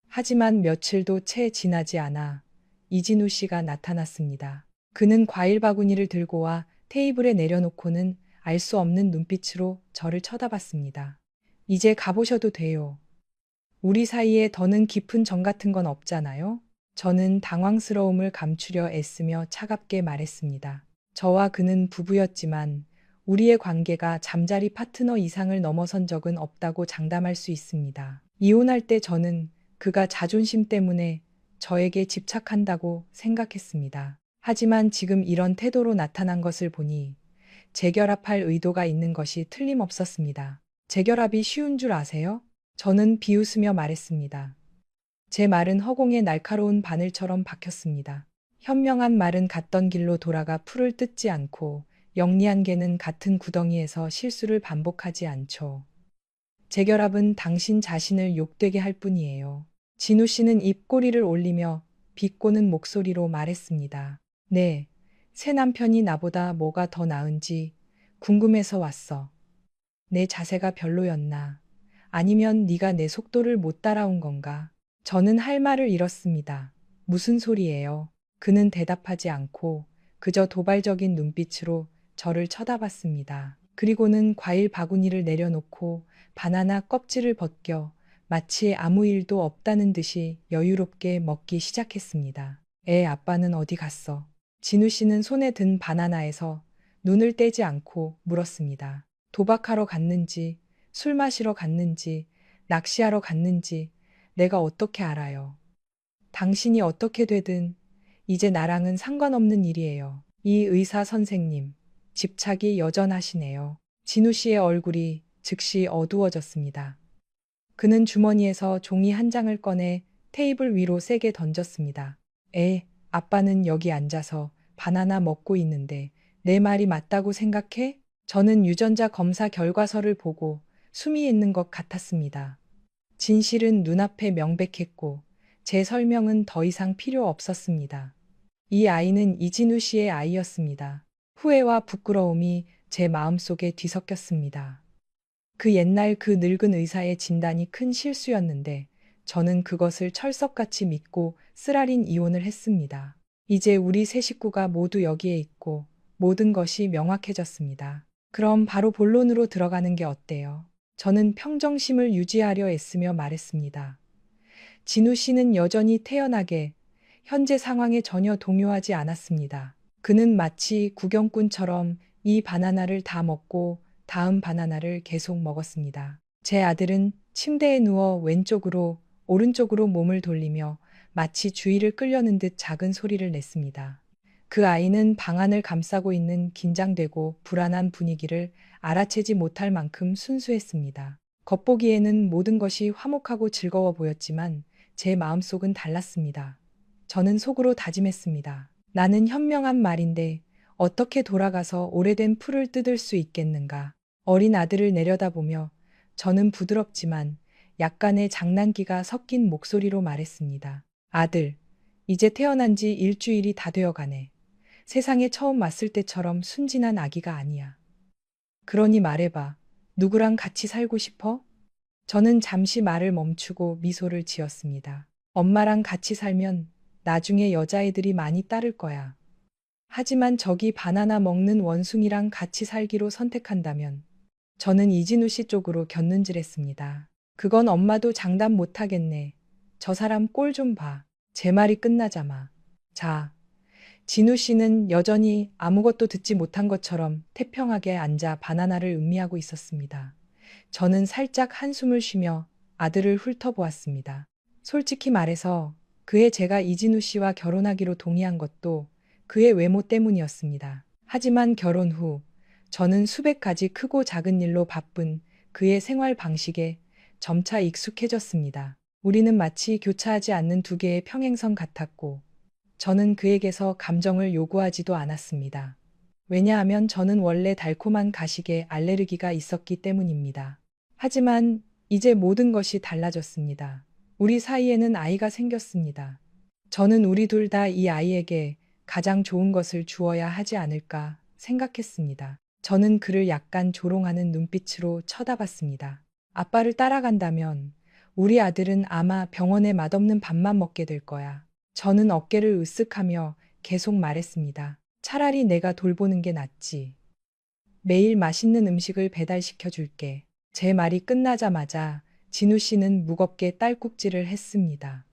하지만 며칠도 채 지나지 않아 이진우 씨가 나타났습니다. 그는 과일 바구니를 들고 와 테이블에 내려놓고는 알 수 없는 눈빛으로 저를 쳐다봤습니다. 이제 가보셔도 돼요. 우리 사이에 더는 깊은 정 같은 건 없잖아요? 저는 당황스러움을 감추려 애쓰며 차갑게 말했습니다. 저와 그는 부부였지만 우리의 관계가 잠자리 파트너 이상을 넘어선 적은 없다고 장담할 수 있습니다. 이혼할 때 저는 그가 자존심 때문에 저에게 집착한다고 생각했습니다. 하지만 지금 이런 태도로 나타난 것을 보니 재결합할 의도가 있는 것이 틀림없었습니다. 재결합이 쉬운 줄 아세요? 저는 비웃으며 말했습니다. 제 말은 허공의 날카로운 바늘처럼 박혔습니다. 현명한 말은 갔던 길로 돌아가 풀을 뜯지 않고 영리한 개는 같은 구덩이에서 실수를 반복하지 않죠. 재결합은 당신 자신을 욕되게 할 뿐이에요. 진우 씨는 입꼬리를 올리며 비꼬는 목소리로 말했습니다. 네, 새 남편이 나보다 뭐가 더 나은지 궁금해서 왔어. 내 자세가 별로였나? 아니면 네가 내 속도를 못 따라온 건가? 저는 할 말을 잃었습니다. 무슨 소리예요? 그는 대답하지 않고 그저 도발적인 눈빛으로 저를 쳐다봤습니다. 그리고는 과일 바구니를 내려놓고 바나나 껍질을 벗겨 마치 아무 일도 없다는 듯이 여유롭게 먹기 시작했습니다. 애 아빠는 어디 갔어? 진우 씨는 손에 든 바나나에서 눈을 떼지 않고 물었습니다. 도박하러 갔는지, 술 마시러 갔는지, 낚시하러 갔는지 내가 어떻게 알아요? 당신이 어떻게 되든 이제 나랑은 상관없는 일이에요. 이 의사 선생님, 집착이 여전하시네요. 진우 씨의 얼굴이 즉시 어두워졌습니다. 그는 주머니에서 종이 한 장을 꺼내 테이블 위로 세게 던졌습니다. 아빠는 여기 앉아서 바나나 먹고 있는데 내 말이 맞다고 생각해? 저는 유전자 검사 결과서를 보고 숨이 있는 것 같았습니다. 진실은 눈앞에 명백했고 제 설명은 더 이상 필요 없었습니다. 이 아이는 이진우 씨의 아이였습니다. 후회와 부끄러움이 제 마음속에 뒤섞였습니다. 그 옛날 그 늙은 의사의 진단이 큰 실수였는데 저는 그것을 철석같이 믿고 쓰라린 이혼을 했습니다. 이제 우리 세 식구가 모두 여기에 있고 모든 것이 명확해졌습니다. 그럼 바로 본론으로 들어가는 게 어때요? 저는 평정심을 유지하려 애쓰며 말했습니다. 진우 씨는 여전히 태연하게 현재 상황에 전혀 동요하지 않았습니다. 그는 마치 구경꾼처럼 이 바나나를 다 먹고 다음 바나나를 계속 먹었습니다. 제 아들은 침대에 누워 왼쪽으로 오른쪽으로 몸을 돌리며 마치 주의를 끌려는 듯 작은 소리를 냈습니다. 그 아이는 방안을 감싸고 있는 긴장되고 불안한 분위기를 알아채지 못할 만큼 순수했습니다. 겉보기에는 모든 것이 화목하고 즐거워 보였지만 제 마음속은 달랐습니다. 저는 속으로 다짐했습니다. 나는 현명한 말인데 어떻게 돌아가서 오래된 풀을 뜯을 수 있겠는가. 어린 아들을 내려다보며 저는 부드럽지만 약간의 장난기가 섞인 목소리로 말했습니다. 아들, 이제 태어난 지 일주일이 다 되어 가네. 세상에 처음 왔을 때처럼 순진한 아기가 아니야. 그러니 말해봐. 누구랑 같이 살고 싶어? 저는 잠시 말을 멈추고 미소를 지었습니다. 엄마랑 같이 살면 나중에 여자애들이 많이 따를 거야. 하지만 저기 바나나 먹는 원숭이랑 같이 살기로 선택한다면 저는 이진우 씨 쪽으로 곁눈질했습니다. 그건 엄마도 장담 못하겠네. 저 사람 꼴 좀 봐. 제 말이 끝나자마. 자, 진우 씨는 여전히 아무것도 듣지 못한 것처럼 태평하게 앉아 바나나를 음미하고 있었습니다. 저는 살짝 한숨을 쉬며 아들을 훑어보았습니다. 솔직히 말해서 그해 제가 이진우 씨와 결혼하기로 동의한 것도 그의 외모 때문이었습니다. 하지만 결혼 후 저는 수백 가지 크고 작은 일로 바쁜 그의 생활 방식에 점차 익숙해졌습니다. 우리는 마치 교차하지 않는 두 개의 평행선 같았고 저는 그에게서 감정을 요구하지도 않았습니다. 왜냐하면 저는 원래 달콤한 가식에 알레르기가 있었기 때문입니다. 하지만 이제 모든 것이 달라졌습니다. 우리 사이에는 아이가 생겼습니다. 저는 우리 둘 다 이 아이에게 가장 좋은 것을 주어야 하지 않을까 생각했습니다. 저는 그를 약간 조롱하는 눈빛으로 쳐다봤습니다. 아빠를 따라간다면 우리 아들은 아마 병원에 맛없는 밥만 먹게 될 거야. 저는 어깨를 으쓱하며 계속 말했습니다. 차라리 내가 돌보는 게 낫지. 매일 맛있는 음식을 배달시켜 줄게. 제 말이 끝나자마자 진우 씨는 무겁게 딸꾹질을 했습니다.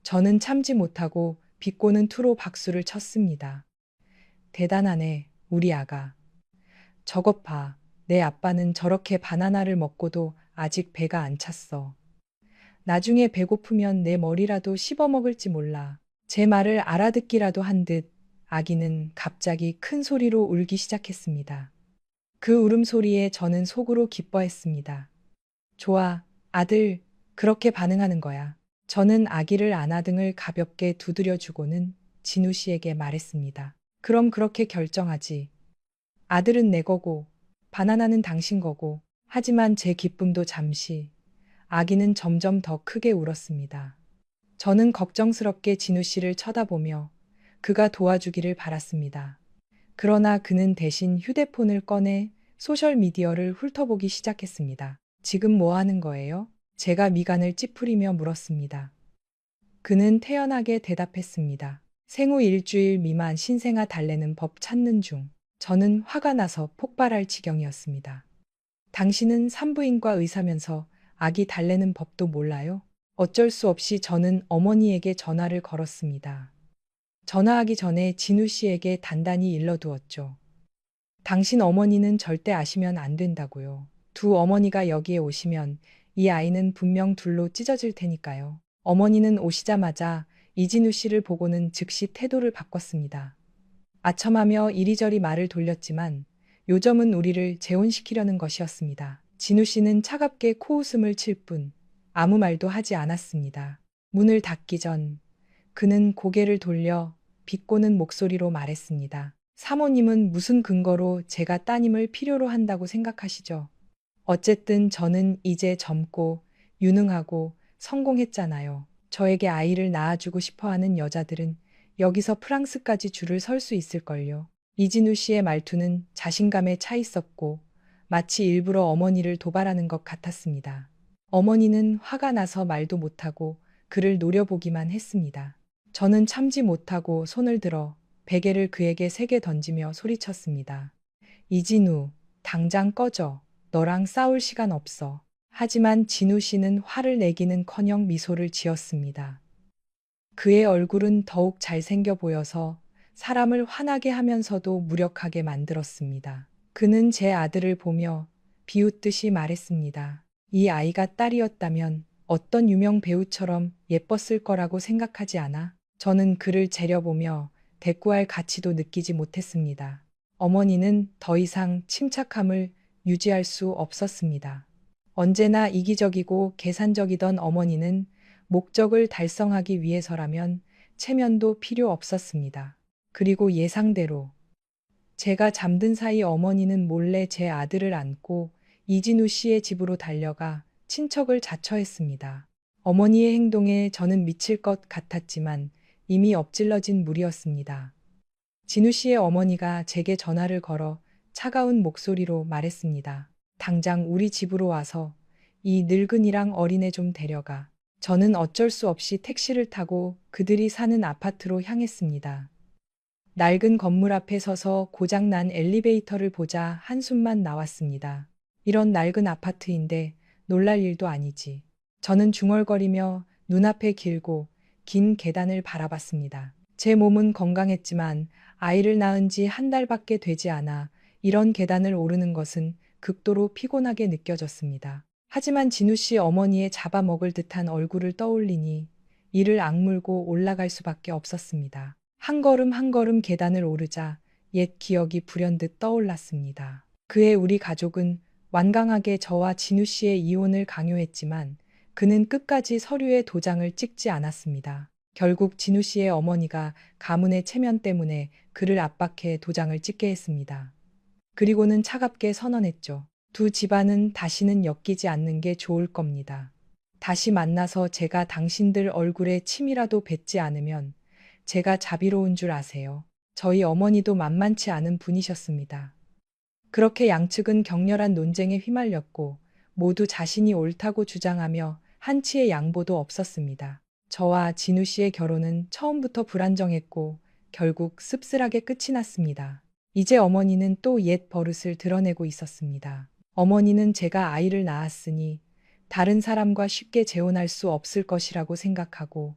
저는 참지 못하고 비꼬는 투로 박수를 쳤습니다. 대단하네, 우리 아가. 저것 봐. 내 아빠는 저렇게 바나나를 먹고도 아직 배가 안 찼어. 나중에 배고프면 내 머리라도 씹어먹을지 몰라. 제 말을 알아듣기라도 한 듯 아기는 갑자기 큰 소리로 울기 시작했습니다. 그 울음소리에 저는 속으로 기뻐했습니다. 좋아, 아들, 그렇게 반응하는 거야. 저는 아기를 안아 등을 가볍게 두드려주고는 진우 씨에게 말했습니다. 그럼 그렇게 결정하지. 아들은 내 거고, 바나나는 당신 거고, 하지만 제 기쁨도 잠시, 아기는 점점 더 크게 울었습니다. 저는 걱정스럽게 진우 씨를 쳐다보며 그가 도와주기를 바랐습니다. 그러나 그는 대신 휴대폰을 꺼내 소셜미디어를 훑어보기 시작했습니다. 지금 뭐 하는 거예요? 제가 미간을 찌푸리며 물었습니다. 그는 태연하게 대답했습니다. 생후 일주일 미만 신생아 달래는 법 찾는 중. 저는 화가 나서 폭발할 지경이었습니다. 당신은 산부인과 의사면서 아기 달래는 법도 몰라요? 어쩔 수 없이 저는 어머니에게 전화를 걸었습니다. 전화하기 전에 진우 씨에게 단단히 일러두었죠. 당신 어머니는 절대 아시면 안 된다고요. 두 어머니가 여기에 오시면 이 아이는 분명 둘로 찢어질 테니까요. 어머니는 오시자마자 이진우 씨를 보고는 즉시 태도를 바꿨습니다. 아첨하며 이리저리 말을 돌렸지만 요점은 우리를 재혼시키려는 것이었습니다. 진우 씨는 차갑게 코웃음을 칠 뿐 아무 말도 하지 않았습니다. 문을 닫기 전 그는 고개를 돌려 비꼬는 목소리로 말했습니다. 사모님은 무슨 근거로 제가 따님을 필요로 한다고 생각하시죠? 어쨌든 저는 이제 젊고 유능하고 성공했잖아요. 저에게 아이를 낳아주고 싶어하는 여자들은 여기서 프랑스까지 줄을 설 수 있을걸요. 이진우 씨의 말투는 자신감에 차 있었고 마치 일부러 어머니를 도발하는 것 같았습니다. 어머니는 화가 나서 말도 못하고 그를 노려보기만 했습니다. 저는 참지 못하고 손을 들어 베개를 그에게 세게 던지며 소리쳤습니다. 이진우, 당장 꺼져. 너랑 싸울 시간 없어. 하지만 진우 씨는 화를 내기는커녕 미소를 지었습니다. 그의 얼굴은 더욱 잘생겨 보여서 사람을 화나게 하면서도 무력하게 만들었습니다. 그는 제 아들을 보며 비웃듯이 말했습니다. 이 아이가 딸이었다면 어떤 유명 배우처럼 예뻤을 거라고 생각하지 않아? 저는 그를 재려보며 대꾸할 가치도 느끼지 못했습니다. 어머니는 더 이상 침착함을 유지할 수 없었습니다. 언제나 이기적이고 계산적이던 어머니는 목적을 달성하기 위해서라면 체면도 필요 없었습니다. 그리고 예상대로 제가 잠든 사이 어머니는 몰래 제 아들을 안고 이진우 씨의 집으로 달려가 친척을 자처했습니다. 어머니의 행동에 저는 미칠 것 같았지만 이미 엎질러진 물이었습니다. 진우 씨의 어머니가 제게 전화를 걸어 차가운 목소리로 말했습니다. 당장 우리 집으로 와서 이 늙은이랑 어린애 좀 데려가. 저는 어쩔 수 없이 택시를 타고 그들이 사는 아파트로 향했습니다. 낡은 건물 앞에 서서 고장난 엘리베이터를 보자 한숨만 나왔습니다. 이런 낡은 아파트인데 놀랄 일도 아니지. 저는 중얼거리며 눈앞에 길고 긴 계단을 바라봤습니다. 제 몸은 건강했지만 아이를 낳은 지 한 달밖에 되지 않아 이런 계단을 오르는 것은 극도로 피곤하게 느껴졌습니다. 하지만 진우 씨 어머니의 잡아먹을 듯한 얼굴을 떠올리니 이를 악물고 올라갈 수밖에 없었습니다. 한 걸음 한 걸음 계단을 오르자 옛 기억이 불현듯 떠올랐습니다. 그해 우리 가족은 완강하게 저와 진우 씨의 이혼을 강요했지만 그는 끝까지 서류에 도장을 찍지 않았습니다. 결국 진우 씨의 어머니가 가문의 체면 때문에 그를 압박해 도장을 찍게 했습니다. 그리고는 차갑게 선언했죠. 두 집안은 다시는 엮이지 않는 게 좋을 겁니다. 다시 만나서 제가 당신들 얼굴에 침이라도 뱉지 않으면 제가 자비로운 줄 아세요. 저희 어머니도 만만치 않은 분이셨습니다. 그렇게 양측은 격렬한 논쟁에 휘말렸고 모두 자신이 옳다고 주장하며 한치의 양보도 없었습니다. 저와 진우 씨의 결혼은 처음부터 불안정했고 결국 씁쓸하게 끝이 났습니다. 이제 어머니는 또 옛 버릇을 드러내고 있었습니다. 어머니는 제가 아이를 낳았으니 다른 사람과 쉽게 재혼할 수 없을 것이라고 생각하고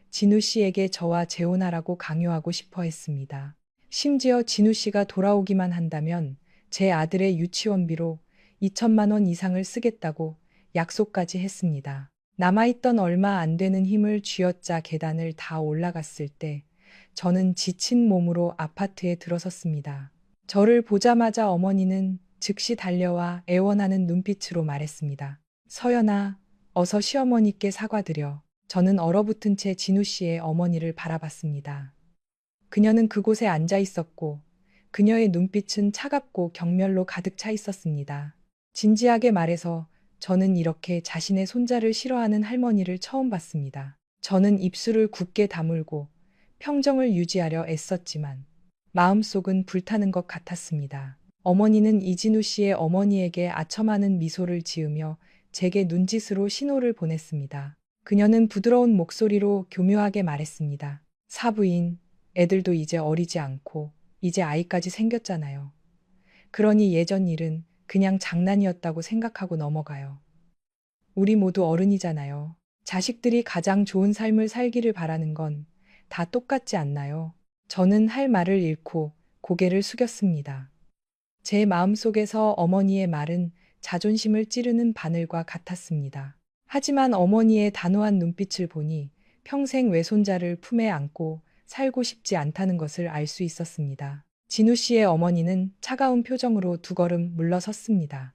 진우 씨에게 저와 재혼하라고 강요하고 싶어 했습니다. 심지어 진우 씨가 돌아오기만 한다면 제 아들의 유치원비로 2천만 원 이상을 쓰겠다고 약속까지 했습니다. 남아있던 얼마 안 되는 힘을 쥐어짜 계단을 다 올라갔을 때 저는 지친 몸으로 아파트에 들어섰습니다. 저를 보자마자 어머니는 즉시 달려와 애원하는 눈빛으로 말했습니다. 서연아, 어서 시어머니께 사과드려. 저는 얼어붙은 채 진우 씨의 어머니를 바라봤습니다. 그녀는 그곳에 앉아 있었고 그녀의 눈빛은 차갑고 경멸로 가득 차 있었습니다. 진지하게 말해서 저는 이렇게 자신의 손자를 싫어하는 할머니를 처음 봤습니다. 저는 입술을 굳게 다물고 평정을 유지하려 애썼지만 마음속은 불타는 것 같았습니다. 어머니는 이진우 씨의 어머니에게 아첨하는 미소를 지으며 제게 눈짓으로 신호를 보냈습니다. 그녀는 부드러운 목소리로 교묘하게 말했습니다. 사부인, 애들도 이제 어리지 않고 이제 아이까지 생겼잖아요. 그러니 예전 일은 그냥 장난이었다고 생각하고 넘어가요. 우리 모두 어른이잖아요. 자식들이 가장 좋은 삶을 살기를 바라는 건 다 똑같지 않나요? 저는 할 말을 잃고 고개를 숙였습니다. 제 마음속에서 어머니의 말은 자존심을 찌르는 바늘과 같았습니다. 하지만 어머니의 단호한 눈빛을 보니 평생 외손자를 품에 안고 살고 싶지 않다는 것을 알 수 있었습니다. 진우 씨의 어머니는 차가운 표정으로 두 걸음 물러섰습니다.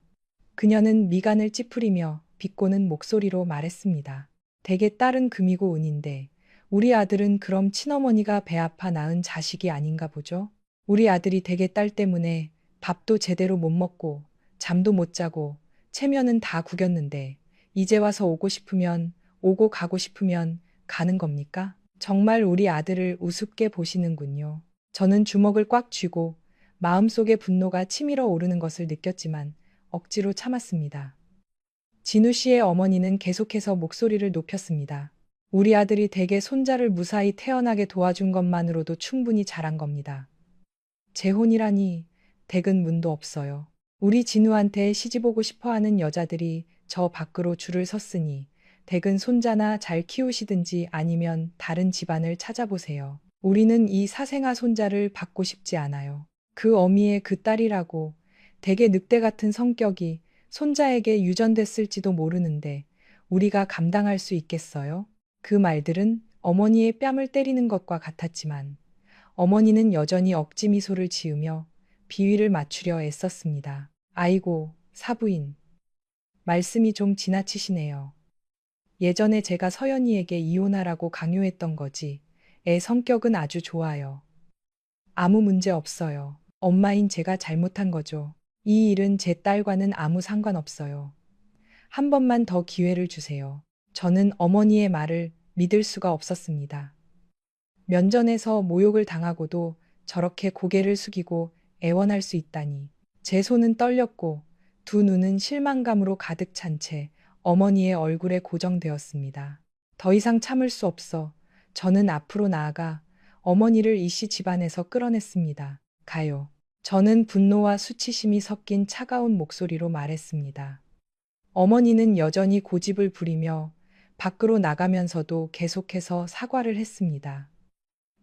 그녀는 미간을 찌푸리며 비꼬는 목소리로 말했습니다. 댁의 딸은 금이고 은인데 우리 아들은 그럼 친어머니가 배 아파 낳은 자식이 아닌가 보죠? 우리 아들이 댁의 딸 때문에 밥도 제대로 못 먹고 잠도 못 자고 체면은 다 구겼는데 이제 와서 오고 싶으면 오고 가고 싶으면 가는 겁니까? 정말 우리 아들을 우습게 보시는군요. 저는 주먹을 꽉 쥐고 마음속의 분노가 치밀어 오르는 것을 느꼈지만 억지로 참았습니다. 진우 씨의 어머니는 계속해서 목소리를 높였습니다. 우리 아들이 댁에 손자를 무사히 태어나게 도와준 것만으로도 충분히 잘한 겁니다. 재혼이라니 댁은 문도 없어요. 우리 진우한테 시집 오고 싶어하는 여자들이 저 밖으로 줄을 섰으니 댁은 손자나 잘 키우시든지 아니면 다른 집안을 찾아보세요. 우리는 이 사생아 손자를 받고 싶지 않아요. 그 어미의 그 딸이라고 되게 늑대 같은 성격이 손자에게 유전됐을지도 모르는데 우리가 감당할 수 있겠어요? 그 말들은 어머니의 뺨을 때리는 것과 같았지만 어머니는 여전히 억지 미소를 지으며 비위를 맞추려 애썼습니다. 아이고, 사부인. 말씀이 좀 지나치시네요. 예전에 제가 서연이에게 이혼하라고 강요했던 거지. 애 성격은 아주 좋아요. 아무 문제 없어요. 엄마인 제가 잘못한 거죠. 이 일은 제 딸과는 아무 상관없어요. 한 번만 더 기회를 주세요. 저는 어머니의 말을 믿을 수가 없었습니다. 면전에서 모욕을 당하고도 저렇게 고개를 숙이고 애원할 수 있다니. 제 손은 떨렸고 두 눈은 실망감으로 가득 찬 채 어머니의 얼굴에 고정되었습니다. 더 이상 참을 수 없어 저는 앞으로 나아가 어머니를 이씨 집안에서 끌어냈습니다. 가요. 저는 분노와 수치심이 섞인 차가운 목소리로 말했습니다. 어머니는 여전히 고집을 부리며 밖으로 나가면서도 계속해서 사과를 했습니다.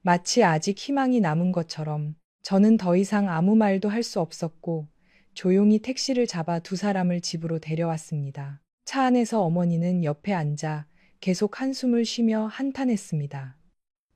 마치 아직 희망이 남은 것처럼 저는 더 이상 아무 말도 할 수 없었고 조용히 택시를 잡아 두 사람을 집으로 데려왔습니다. 차 안에서 어머니는 옆에 앉아 계속 한숨을 쉬며 한탄했습니다.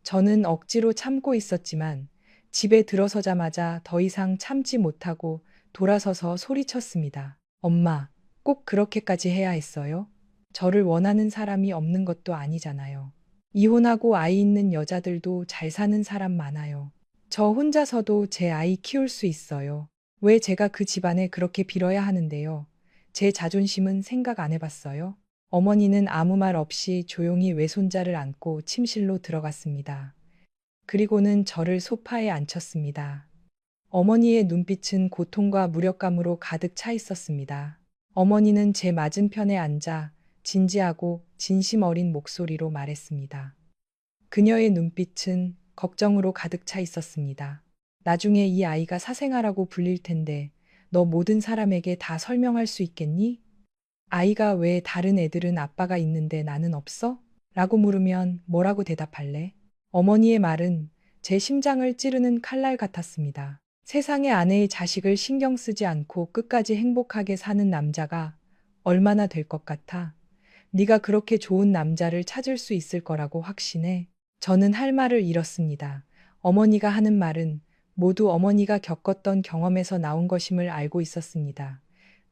저는 억지로 참고 있었지만 집에 들어서자마자 더 이상 참지 못하고 돌아서서 소리쳤습니다. 엄마, 꼭 그렇게까지 해야 했어요? 저를 원하는 사람이 없는 것도 아니잖아요. 이혼하고 아이 있는 여자들도 잘 사는 사람 많아요. 저 혼자서도 제 아이 키울 수 있어요. 왜 제가 그 집안에 그렇게 빌어야 하는데요? 제 자존심은 생각 안 해봤어요? 어머니는 아무 말 없이 조용히 외손자를 안고 침실로 들어갔습니다. 그리고는 저를 소파에 앉혔습니다. 어머니의 눈빛은 고통과 무력감으로 가득 차 있었습니다. 어머니는 제 맞은편에 앉아 진지하고 진심 어린 목소리로 말했습니다. 그녀의 눈빛은 걱정으로 가득 차 있었습니다. 나중에 이 아이가 사생아라고 불릴 텐데 너 모든 사람에게 다 설명할 수 있겠니? 아이가 왜 다른 애들은 아빠가 있는데 나는 없어? 라고 물으면 뭐라고 대답할래? 어머니의 말은 제 심장을 찌르는 칼날 같았습니다. 세상에 아내의 자식을 신경 쓰지 않고 끝까지 행복하게 사는 남자가 얼마나 될 것 같아? 네가 그렇게 좋은 남자를 찾을 수 있을 거라고 확신해? 저는 할 말을 잃었습니다. 어머니가 하는 말은 모두 어머니가 겪었던 경험에서 나온 것임을 알고 있었습니다.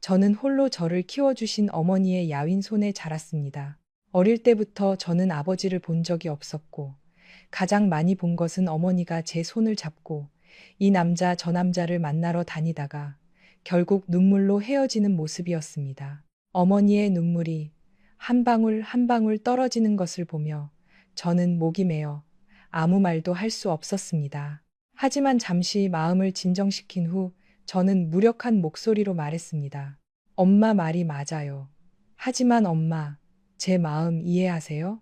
저는 홀로 저를 키워주신 어머니의 야윈 손에 자랐습니다. 어릴 때부터 저는 아버지를 본 적이 없었고 가장 많이 본 것은 어머니가 제 손을 잡고 이 남자 저 남자를 만나러 다니다가 결국 눈물로 헤어지는 모습이었습니다. 어머니의 눈물이 한 방울 한 방울 떨어지는 것을 보며 저는 목이 메어 아무 말도 할 수 없었습니다. 하지만 잠시 마음을 진정시킨 후 저는 무력한 목소리로 말했습니다. 엄마 말이 맞아요. 하지만 엄마, 제 마음 이해하세요?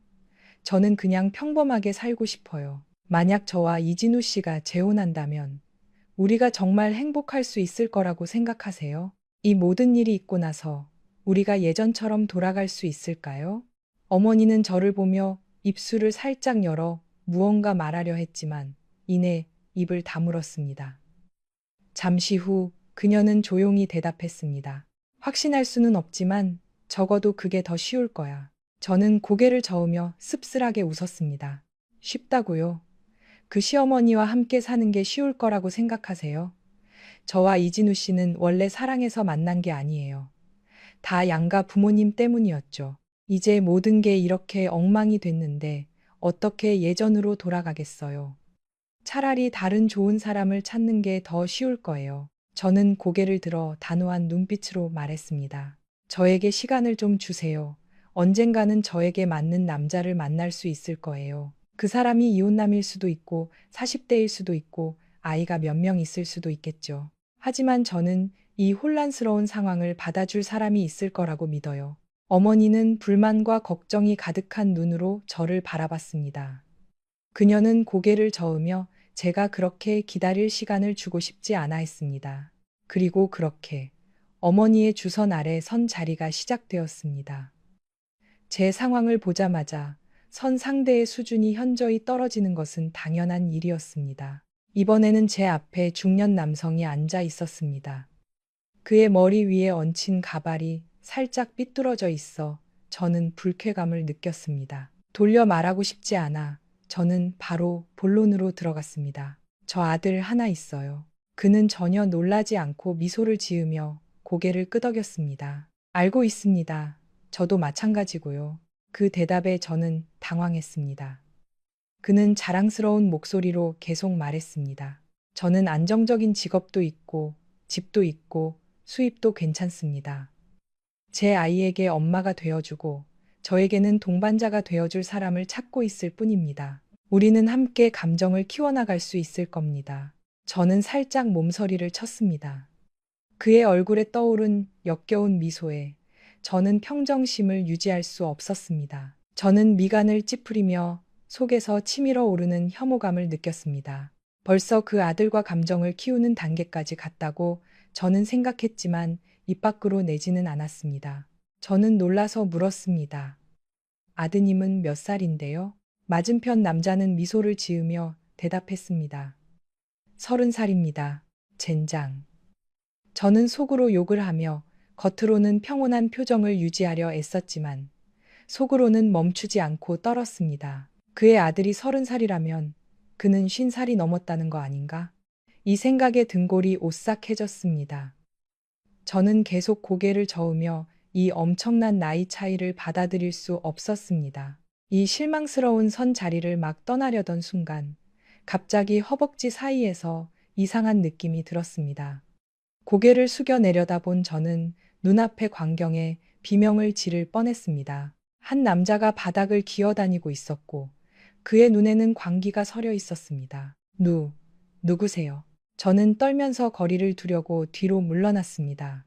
저는 그냥 평범하게 살고 싶어요. 만약 저와 이진우 씨가 재혼한다면 우리가 정말 행복할 수 있을 거라고 생각하세요? 이 모든 일이 있고 나서 우리가 예전처럼 돌아갈 수 있을까요? 어머니는 저를 보며 입술을 살짝 열어 무언가 말하려 했지만 이내 입을 다물었습니다. 잠시 후 그녀는 조용히 대답했습니다. 확신할 수는 없지만 적어도 그게 더 쉬울 거야. 저는 고개를 저으며 씁쓸하게 웃었습니다. 쉽다고요? 그 시어머니와 함께 사는 게 쉬울 거라고 생각하세요? 저와 이진우 씨는 원래 사랑해서 만난 게 아니에요. 다 양가 부모님 때문이었죠. 이제 모든 게 이렇게 엉망이 됐는데 어떻게 예전으로 돌아가겠어요? 차라리 다른 좋은 사람을 찾는 게 더 쉬울 거예요. 저는 고개를 들어 단호한 눈빛으로 말했습니다. 저에게 시간을 좀 주세요. 언젠가는 저에게 맞는 남자를 만날 수 있을 거예요. 그 사람이 이혼남일 수도 있고 40대일 수도 있고 아이가 몇 명 있을 수도 있겠죠. 하지만 저는 이 혼란스러운 상황을 받아줄 사람이 있을 거라고 믿어요. 어머니는 불만과 걱정이 가득한 눈으로 저를 바라봤습니다. 그녀는 고개를 저으며 제가 그렇게 기다릴 시간을 주고 싶지 않아 했습니다. 그리고 그렇게 어머니의 주선 아래 선 자리가 시작되었습니다. 제 상황을 보자마자 선 상대의 수준이 현저히 떨어지는 것은 당연한 일이었습니다. 이번에는 제 앞에 중년 남성이 앉아 있었습니다. 그의 머리 위에 얹힌 가발이 살짝 삐뚤어져 있어 저는 불쾌감을 느꼈습니다. 돌려 말하고 싶지 않아 저는 바로 본론으로 들어갔습니다. 저 아들 하나 있어요. 그는 전혀 놀라지 않고 미소를 지으며 고개를 끄덕였습니다. 알고 있습니다. 저도 마찬가지고요. 그 대답에 저는 당황했습니다. 그는 자랑스러운 목소리로 계속 말했습니다. 저는 안정적인 직업도 있고, 집도 있고, 수입도 괜찮습니다. 제 아이에게 엄마가 되어주고, 저에게는 동반자가 되어줄 사람을 찾고 있을 뿐입니다. 우리는 함께 감정을 키워나갈 수 있을 겁니다. 저는 살짝 몸서리를 쳤습니다. 그의 얼굴에 떠오른 역겨운 미소에 저는 평정심을 유지할 수 없었습니다. 저는 미간을 찌푸리며 속에서 치밀어 오르는 혐오감을 느꼈습니다. 벌써 그 아들과 감정을 키우는 단계까지 갔다고 저는 생각했지만 입 밖으로 내지는 않았습니다. 저는 놀라서 물었습니다. 아드님은 몇 살인데요? 맞은편 남자는 미소를 지으며 대답했습니다. 30살입니다. 젠장. 저는 속으로 욕을 하며 겉으로는 평온한 표정을 유지하려 애썼지만 속으로는 멈추지 않고 떨었습니다. 그의 아들이 30살이라면 그는 50살이 넘었다는 거 아닌가? 이 생각에 등골이 오싹해졌습니다. 저는 계속 고개를 저으며 이 엄청난 나이 차이를 받아들일 수 없었습니다. 이 실망스러운 선 자리를 막 떠나려던 순간 갑자기 허벅지 사이에서 이상한 느낌이 들었습니다. 고개를 숙여 내려다본 저는 눈앞의 광경에 비명을 지를 뻔했습니다. 한 남자가 바닥을 기어다니고 있었고 그의 눈에는 광기가 서려 있었습니다. 누구세요? 저는 떨면서 거리를 두려고 뒤로 물러났습니다.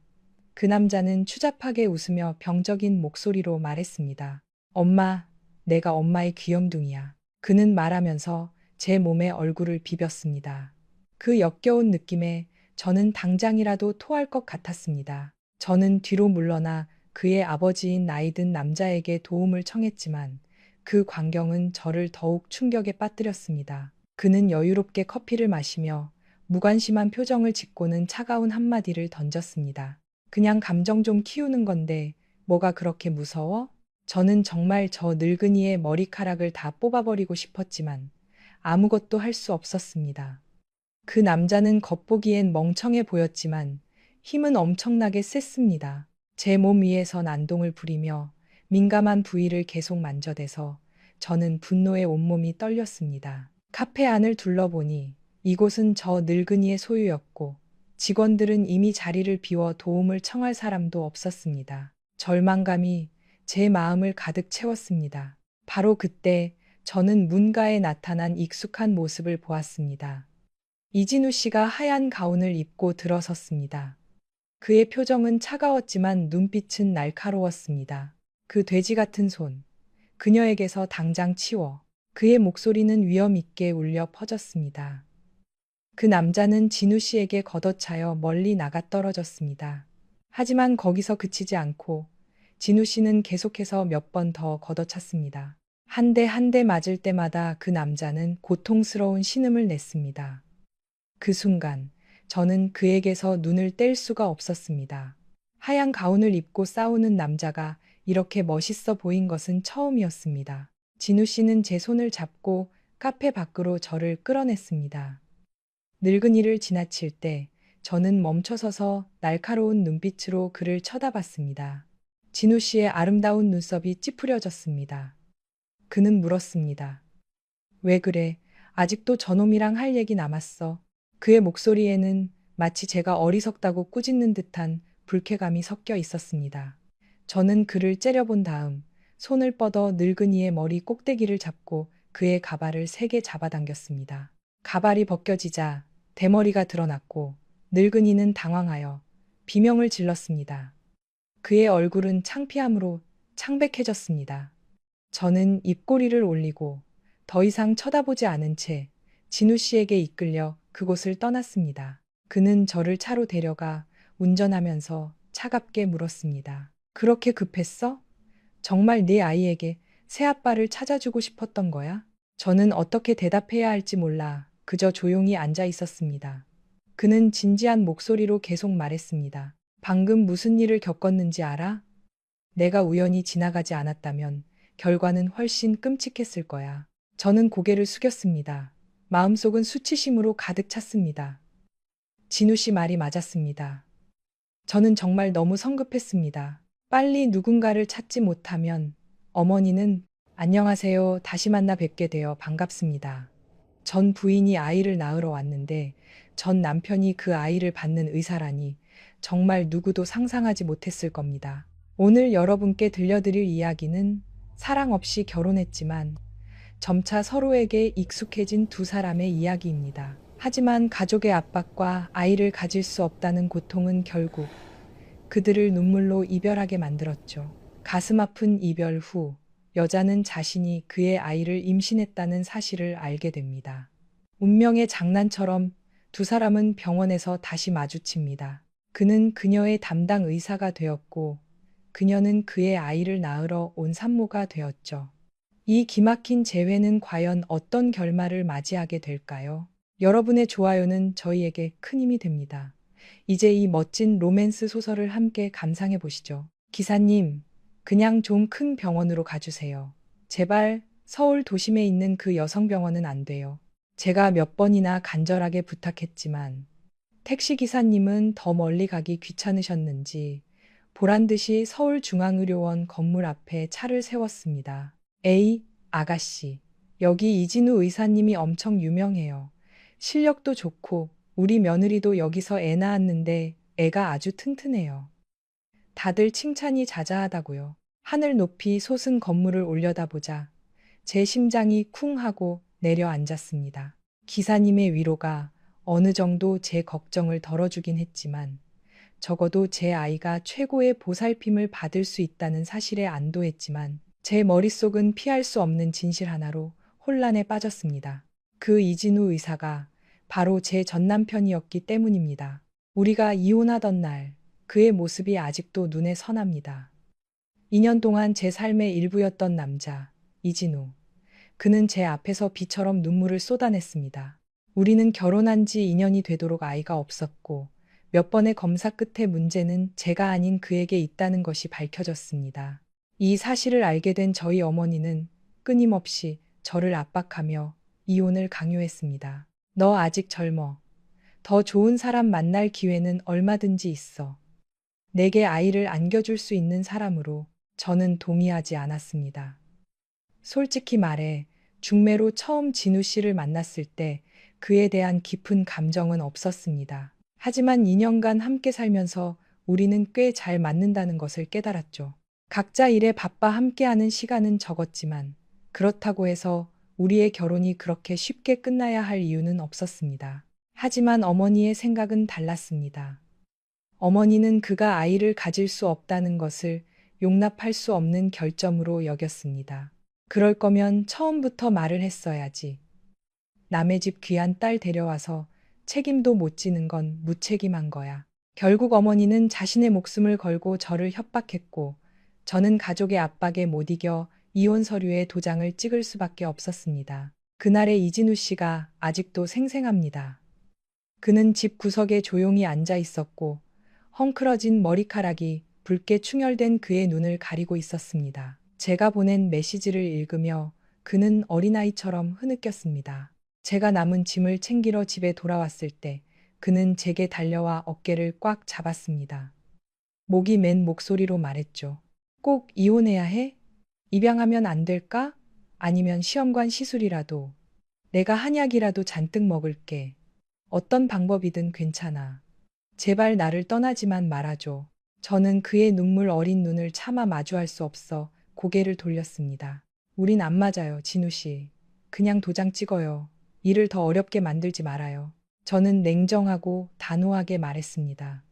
그 남자는 추잡하게 웃으며 병적인 목소리로 말했습니다. 엄마, 내가 엄마의 귀염둥이야. 그는 말하면서 제 몸에 얼굴을 비볐습니다. 그 역겨운 느낌에 저는 당장이라도 토할 것 같았습니다. 저는 뒤로 물러나 그의 아버지인 나이든 남자에게 도움을 청했지만 그 광경은 저를 더욱 충격에 빠뜨렸습니다. 그는 여유롭게 커피를 마시며 무관심한 표정을 짓고는 차가운 한마디를 던졌습니다. 그냥 감정 좀 키우는 건데 뭐가 그렇게 무서워? 저는 정말 저 늙은이의 머리카락을 다 뽑아버리고 싶었지만 아무것도 할 수 없었습니다. 그 남자는 겉보기엔 멍청해 보였지만 힘은 엄청나게 셌습니다. 제 몸 위에서 난동을 부리며 민감한 부위를 계속 만져대서 저는 분노에 온몸이 떨렸습니다. 카페 안을 둘러보니 이곳은 저 늙은이의 소유였고 직원들은 이미 자리를 비워 도움을 청할 사람도 없었습니다. 절망감이 제 마음을 가득 채웠습니다. 바로 그때 저는 문가에 나타난 익숙한 모습을 보았습니다. 이진우 씨가 하얀 가운을 입고 들어섰습니다. 그의 표정은 차가웠지만 눈빛은 날카로웠습니다. 그 돼지 같은 손, 그녀에게서 당장 치워. 그의 목소리는 위험 있게 울려 퍼졌습니다. 그 남자는 진우 씨에게 걷어차여 멀리 나가 떨어졌습니다. 하지만 거기서 그치지 않고 진우 씨는 계속해서 몇 번 더 걷어찼습니다. 한 대 한 대 맞을 때마다 그 남자는 고통스러운 신음을 냈습니다. 그 순간 저는 그에게서 눈을 뗄 수가 없었습니다. 하얀 가운을 입고 싸우는 남자가 이렇게 멋있어 보인 것은 처음이었습니다. 진우 씨는 제 손을 잡고 카페 밖으로 저를 끌어냈습니다. 늙은이를 지나칠 때 저는 멈춰서서 날카로운 눈빛으로 그를 쳐다봤습니다. 진우 씨의 아름다운 눈썹이 찌푸려졌습니다. 그는 물었습니다. 왜 그래? 아직도 저놈이랑 할 얘기 남았어. 그의 목소리에는 마치 제가 어리석다고 꾸짖는 듯한 불쾌감이 섞여 있었습니다. 저는 그를 째려본 다음 손을 뻗어 늙은이의 머리 꼭대기를 잡고 그의 가발을 세게 잡아당겼습니다. 가발이 벗겨지자 대머리가 드러났고 늙은이는 당황하여 비명을 질렀습니다. 그의 얼굴은 창피함으로 창백해졌습니다. 저는 입꼬리를 올리고 더 이상 쳐다보지 않은 채 진우 씨에게 이끌려 그곳을 떠났습니다. 그는 저를 차로 데려가 운전하면서 차갑게 물었습니다. 그렇게 급했어? 정말 네 아이에게 새아빠를 찾아주고 싶었던 거야? 저는 어떻게 대답해야 할지 몰라 그저 조용히 앉아 있었습니다. 그는 진지한 목소리로 계속 말했습니다. 방금 무슨 일을 겪었는지 알아? 내가 우연히 지나가지 않았다면 결과는 훨씬 끔찍했을 거야. 저는 고개를 숙였습니다. 마음속은 수치심으로 가득 찼습니다. 진우 씨 말이 맞았습니다. 저는 정말 너무 성급했습니다. 빨리 누군가를 찾지 못하면 어머니는 안녕하세요. 다시 만나 뵙게 되어 반갑습니다. 전 부인이 아이를 낳으러 왔는데 전 남편이 그 아이를 받는 의사라니 정말 누구도 상상하지 못했을 겁니다. 오늘 여러분께 들려드릴 이야기는 사랑 없이 결혼했지만 점차 서로에게 익숙해진 두 사람의 이야기입니다. 하지만 가족의 압박과 아이를 가질 수 없다는 고통은 결국 그들을 눈물로 이별하게 만들었죠. 가슴 아픈 이별 후 여자는 자신이 그의 아이를 임신했다는 사실을 알게 됩니다. 운명의 장난처럼 두 사람은 병원에서 다시 마주칩니다. 그는 그녀의 담당 의사가 되었고 그녀는 그의 아이를 낳으러 온 산모가 되었죠. 이 기막힌 재회는 과연 어떤 결말을 맞이하게 될까요? 여러분의 좋아요는 저희에게 큰 힘이 됩니다. 이제 이 멋진 로맨스 소설을 함께 감상해 보시죠. 기사님, 그냥 좀 큰 병원으로 가주세요. 제발 서울 도심에 있는 그 여성병원은 안 돼요. 제가 몇 번이나 간절하게 부탁했지만 택시 기사님은 더 멀리 가기 귀찮으셨는지 보란 듯이 서울중앙의료원 건물 앞에 차를 세웠습니다. 에이, 아가씨. 여기 이진우 의사님이 엄청 유명해요. 실력도 좋고 우리 며느리도 여기서 애 낳았는데 애가 아주 튼튼해요. 다들 칭찬이 자자하다고요. 하늘 높이 솟은 건물을 올려다보자 제 심장이 쿵 하고 내려앉았습니다. 기사님의 위로가 어느 정도 제 걱정을 덜어주긴 했지만 적어도 제 아이가 최고의 보살핌을 받을 수 있다는 사실에 안도했지만 제 머릿속은 피할 수 없는 진실 하나로 혼란에 빠졌습니다. 그 이진우 의사가 바로 제 전남편이었기 때문입니다. 우리가 이혼하던 날 그의 모습이 아직도 눈에 선합니다. 2년 동안 제 삶의 일부였던 남자, 이진우. 그는 제 앞에서 비처럼 눈물을 쏟아냈습니다. 우리는 결혼한 지 2년이 되도록 아이가 없었고 몇 번의 검사 끝에 문제는 제가 아닌 그에게 있다는 것이 밝혀졌습니다. 이 사실을 알게 된 저희 어머니는 끊임없이 저를 압박하며 이혼을 강요했습니다. 너 아직 젊어. 더 좋은 사람 만날 기회는 얼마든지 있어. 내게 아이를 안겨줄 수 있는 사람으로 저는 동의하지 않았습니다. 솔직히 말해 중매로 처음 진우 씨를 만났을 때 그에 대한 깊은 감정은 없었습니다. 하지만 2년간 함께 살면서 우리는 꽤 잘 맞는다는 것을 깨달았죠. 각자 일에 바빠 함께하는 시간은 적었지만 그렇다고 해서 우리의 결혼이 그렇게 쉽게 끝나야 할 이유는 없었습니다. 하지만 어머니의 생각은 달랐습니다. 어머니는 그가 아이를 가질 수 없다는 것을 용납할 수 없는 결점으로 여겼습니다. 그럴 거면 처음부터 말을 했어야지. 남의 집 귀한 딸 데려와서 책임도 못 지는 건 무책임한 거야. 결국 어머니는 자신의 목숨을 걸고 저를 협박했고 저는 가족의 압박에 못 이겨 이혼 서류에 도장을 찍을 수밖에 없었습니다. 그날의 이진우 씨가 아직도 생생합니다. 그는 집 구석에 조용히 앉아 있었고 헝클어진 머리카락이 붉게 충혈된 그의 눈을 가리고 있었습니다. 제가 보낸 메시지를 읽으며 그는 어린아이처럼 흐느꼈습니다. 제가 남은 짐을 챙기러 집에 돌아왔을 때 그는 제게 달려와 어깨를 꽉 잡았습니다. 목이 맨 목소리로 말했죠. 꼭 이혼해야 해? 입양하면 안 될까? 아니면 시험관 시술이라도. 내가 한약이라도 잔뜩 먹을게. 어떤 방법이든 괜찮아. 제발 나를 떠나지만 말아줘. 저는 그의 눈물 어린 눈을 차마 마주할 수 없어 고개를 돌렸습니다. 우린 안 맞아요, 진우 씨. 그냥 도장 찍어요. 일을 더 어렵게 만들지 말아요. 저는 냉정하고 단호하게 말했습니다.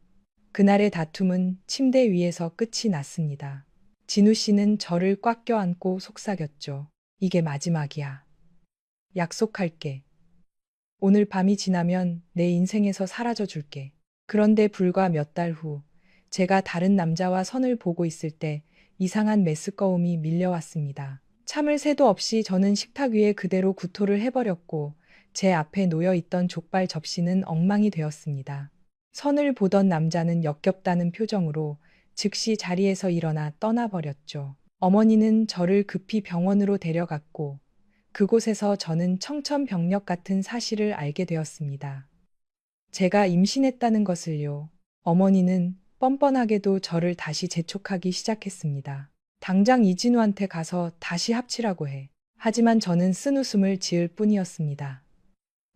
그날의 다툼은 침대 위에서 끝이 났습니다. 진우 씨는 저를 꽉 껴안고 속삭였죠. 이게 마지막이야. 약속할게. 오늘 밤이 지나면 내 인생에서 사라져 줄게. 그런데 불과 몇 달 후, 제가 다른 남자와 선을 보고 있을 때 이상한 메스꺼움이 밀려왔습니다. 참을 새도 없이 저는 식탁 위에 그대로 구토를 해버렸고 제 앞에 놓여 있던 족발 접시는 엉망이 되었습니다. 선을 보던 남자는 역겹다는 표정으로 즉시 자리에서 일어나 떠나버렸죠. 어머니는 저를 급히 병원으로 데려갔고 그곳에서 저는 청천벽력 같은 사실을 알게 되었습니다. 제가 임신했다는 것을요. 어머니는 뻔뻔하게도 저를 다시 재촉하기 시작했습니다. 당장 이진우한테 가서 다시 합치라고 해. 하지만 저는 쓴웃음을 지을 뿐이었습니다.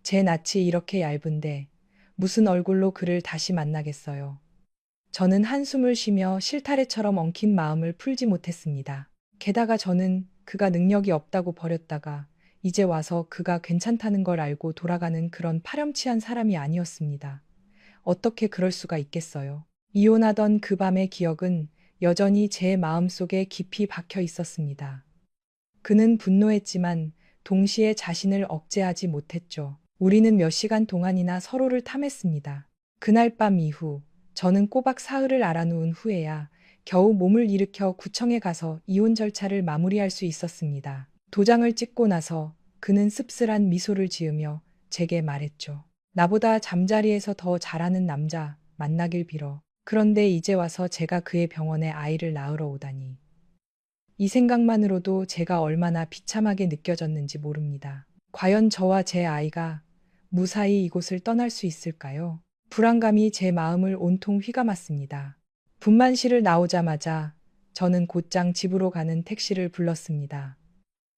제 낯이 이렇게 얇은데 무슨 얼굴로 그를 다시 만나겠어요. 저는 한숨을 쉬며 실타래처럼 엉킨 마음을 풀지 못했습니다. 게다가 저는 그가 능력이 없다고 버렸다가 이제 와서 그가 괜찮다는 걸 알고 돌아가는 그런 파렴치한 사람이 아니었습니다. 어떻게 그럴 수가 있겠어요. 이혼하던 그 밤의 기억은 여전히 제 마음속에 깊이 박혀 있었습니다. 그는 분노했지만 동시에 자신을 억제하지 못했죠. 우리는 몇 시간 동안이나 서로를 탐했습니다. 그날 밤 이후 저는 꼬박 사흘을 알아놓은 후에야 겨우 몸을 일으켜 구청에 가서 이혼 절차를 마무리할 수 있었습니다. 도장을 찍고 나서 그는 씁쓸한 미소를 지으며 제게 말했죠. 나보다 잠자리에서 더 잘하는 남자 만나길 빌어. 그런데 이제 와서 제가 그의 병원에 아이를 낳으러 오다니. 이 생각만으로도 제가 얼마나 비참하게 느껴졌는지 모릅니다. 과연 저와 제 아이가 무사히 이곳을 떠날 수 있을까요? 불안감이 제 마음을 온통 휘감았습니다. 분만실을 나오자마자 저는 곧장 집으로 가는 택시를 불렀습니다.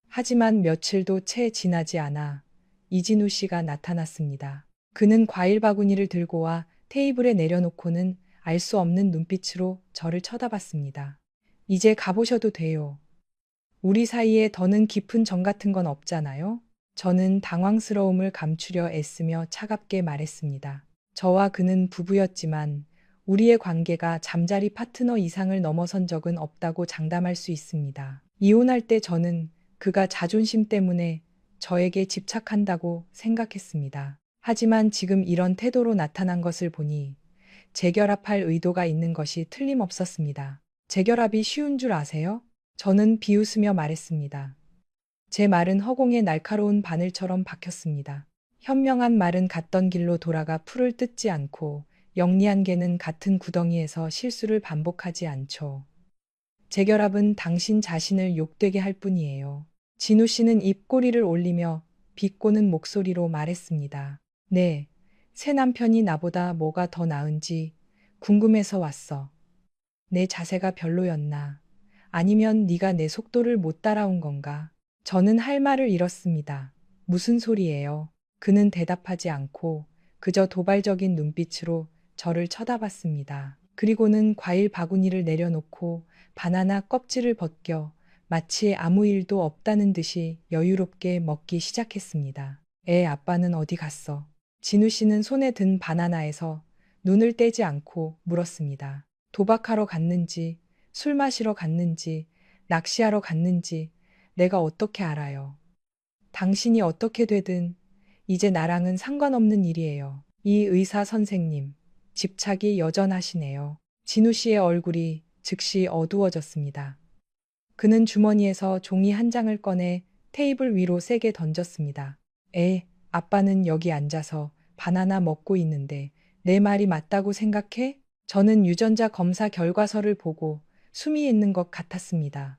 하지만 며칠도 채 지나지 않아 이진우 씨가 나타났습니다. 그는 과일 바구니를 들고 와 테이블에 내려놓고는 알 수 없는 눈빛으로 저를 쳐다봤습니다. 이제 가보셔도 돼요. 우리 사이에 더는 깊은 정 같은 건 없잖아요? 저는 당황스러움을 감추려 애쓰며 차갑게 말했습니다. 저와 그는 부부였지만 우리의 관계가 잠자리 파트너 이상을 넘어선 적은 없다고 장담할 수 있습니다. 이혼할 때 저는 그가 자존심 때문에 저에게 집착한다고 생각했습니다. 하지만 지금 이런 태도로 나타난 것을 보니 재결합할 의도가 있는 것이 틀림없었습니다. 재결합이 쉬운 줄 아세요? 저는 비웃으며 말했습니다. 제 말은 허공에 날카로운 바늘처럼 박혔습니다. 현명한 말은 갔던 길로 돌아가 풀을 뜯지 않고 영리한 개는 같은 구덩이에서 실수를 반복하지 않죠. 재결합은 당신 자신을 욕되게 할 뿐이에요. 진우 씨는 입꼬리를 올리며 비꼬는 목소리로 말했습니다. 네, 새 남편이 나보다 뭐가 더 나은지 궁금해서 왔어. 내 자세가 별로였나? 아니면 네가 내 속도를 못 따라온 건가? 저는 할 말을 잃었습니다. 무슨 소리예요? 그는 대답하지 않고 그저 도발적인 눈빛으로 저를 쳐다봤습니다. 그리고는 과일 바구니를 내려놓고 바나나 껍질을 벗겨 마치 아무 일도 없다는 듯이 여유롭게 먹기 시작했습니다. 애 아빠는 어디 갔어? 진우 씨는 손에 든 바나나에서 눈을 떼지 않고 물었습니다. 도박하러 갔는지, 술 마시러 갔는지, 낚시하러 갔는지 내가 어떻게 알아요? 당신이 어떻게 되든 이제 나랑은 상관없는 일이에요. 이 의사 선생님, 집착이 여전하시네요. 진우 씨의 얼굴이 즉시 어두워졌습니다. 그는 주머니에서 종이 한 장을 꺼내 테이블 위로 세게 던졌습니다. 아빠는 여기 앉아서 바나나 먹고 있는데 내 말이 맞다고 생각해? 저는 유전자 검사 결과서를 보고 숨이 있는 것 같았습니다.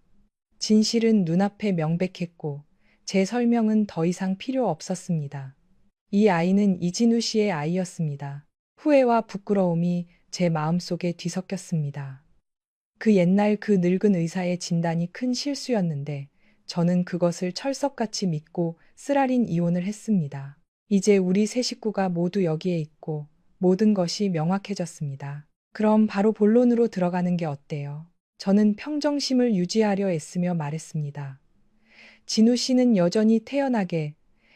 진실은 눈앞에 명백했고 제 설명은 더 이상 필요 없었습니다. 이 아이는 이진우 씨의 아이였습니다. 후회와 부끄러움이 제 마음속에 뒤섞였습니다. 그 옛날 그 늙은 의사의 진단이 큰 실수였는데 저는 그것을 철석같이 믿고 쓰라린 이혼을 했습니다. 이제 우리 세 식구가 모두 여기에 있고 모든 것이 명확해졌습니다. 그럼 바로 본론으로 들어가는 게 어때요? 저는 평정심을 유지하려 애쓰며 말했습니다. 진우 씨는 여전히 태연하게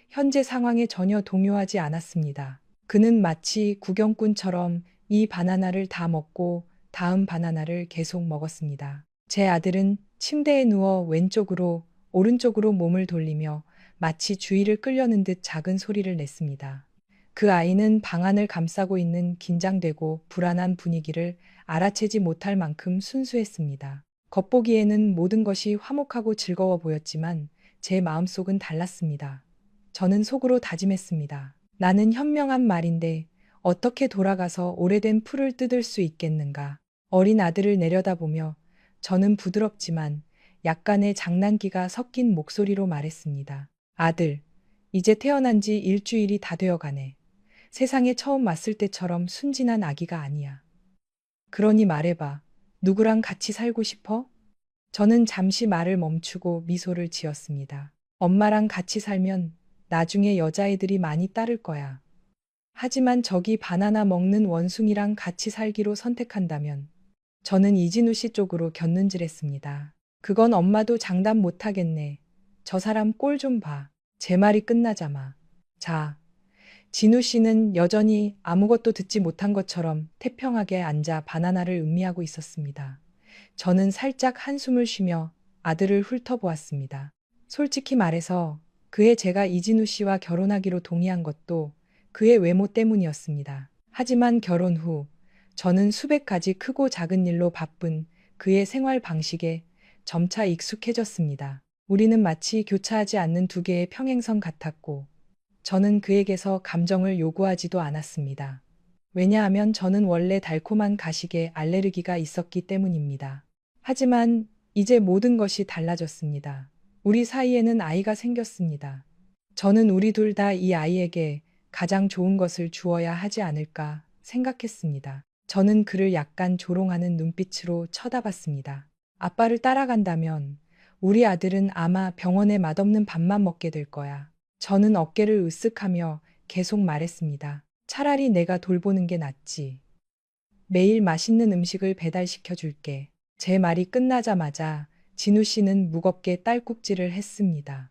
현재 상황에 전혀 동요하지 않았습니다. 그는 마치 구경꾼처럼 이 바나나를 다 먹고 다음 바나나를 계속 먹었습니다. 제 아들은 침대에 누워 왼쪽으로 오른쪽으로 몸을 돌리며 마치 주의를 끌려는 듯 작은 소리를 냈습니다. 그 아이는 방안을 감싸고 있는 긴장되고 불안한 분위기를 알아채지 못할 만큼 순수했습니다. 겉보기에는 모든 것이 화목하고 즐거워 보였지만 제 마음속은 달랐습니다. 저는 속으로 다짐했습니다. 나는 현명한 말인데 어떻게 돌아가서 오래된 풀을 뜯을 수 있겠는가. 어린 아들을 내려다보며 저는 부드럽지만 약간의 장난기가 섞인 목소리로 말했습니다. 아들, 이제 태어난 지 일주일이 다 되어 가네. 세상에 처음 왔을 때처럼 순진한 아기가 아니야. 그러니 말해봐. 누구랑 같이 살고 싶어? 저는 잠시 말을 멈추고 미소를 지었습니다. 엄마랑 같이 살면 나중에 여자애들이 많이 따를 거야. 하지만 저기 바나나 먹는 원숭이랑 같이 살기로 선택한다면 저는 이진우 씨 쪽으로 곁눈질했습니다. 그건 엄마도 장담 못하겠네. 저 사람 꼴 좀 봐. 제 말이 끝나자마. 자, 진우 씨는 여전히 아무것도 듣지 못한 것처럼 태평하게 앉아 바나나를 음미하고 있었습니다. 저는 살짝 한숨을 쉬며 아들을 훑어보았습니다. 솔직히 말해서 그해 제가 이진우 씨와 결혼하기로 동의한 것도 그의 외모 때문이었습니다. 하지만 결혼 후 저는 수백 가지 크고 작은 일로 바쁜 그의 생활 방식에 점차 익숙해졌습니다. 우리는 마치 교차하지 않는 두 개의 평행선 같았고 저는 그에게서 감정을 요구하지도 않았습니다. 왜냐하면 저는 원래 달콤한 가식에 알레르기가 있었기 때문입니다. 하지만 이제 모든 것이 달라졌습니다. 우리 사이에는 아이가 생겼습니다. 저는 우리 둘 다 이 아이에게 가장 좋은 것을 주어야 하지 않을까 생각했습니다. 저는 그를 약간 조롱하는 눈빛으로 쳐다봤습니다. 아빠를 따라간다면 우리 아들은 아마 병원에 맛없는 밥만 먹게 될 거야. 저는 어깨를 으쓱하며 계속 말했습니다. 차라리 내가 돌보는 게 낫지. 매일 맛있는 음식을 배달시켜 줄게. 제 말이 끝나자마자 진우 씨는 무겁게 딸꾹질을 했습니다.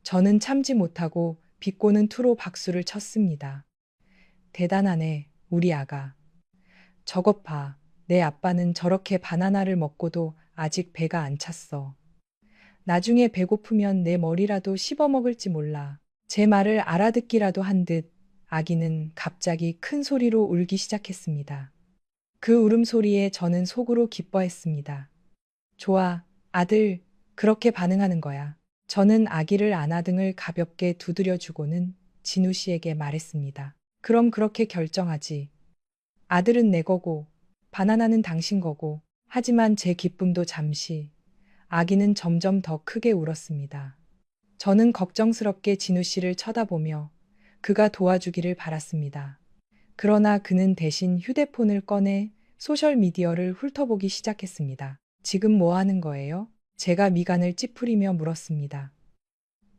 저는 참지 못하고 비꼬는 투로 박수를 쳤습니다. 대단하네, 우리 아가. 저것 봐. 내 아빠는 저렇게 바나나를 먹고도 아직 배가 안 찼어. 나중에 배고프면 내 머리라도 씹어먹을지 몰라. 제 말을 알아듣기라도 한 듯 아기는 갑자기 큰 소리로 울기 시작했습니다. 그 울음소리에 저는 속으로 기뻐했습니다. 좋아, 아들, 그렇게 반응하는 거야. 저는 아기를 안아 등을 가볍게 두드려주고는 진우 씨에게 말했습니다. 그럼 그렇게 결정하지. 아들은 내 거고, 바나나는 당신 거고, 하지만 제 기쁨도 잠시, 아기는 점점 더 크게 울었습니다. 저는 걱정스럽게 진우 씨를 쳐다보며 그가 도와주기를 바랐습니다. 그러나 그는 대신 휴대폰을 꺼내 소셜미디어를 훑어보기 시작했습니다. 지금 뭐 하는 거예요? 제가 미간을 찌푸리며 물었습니다.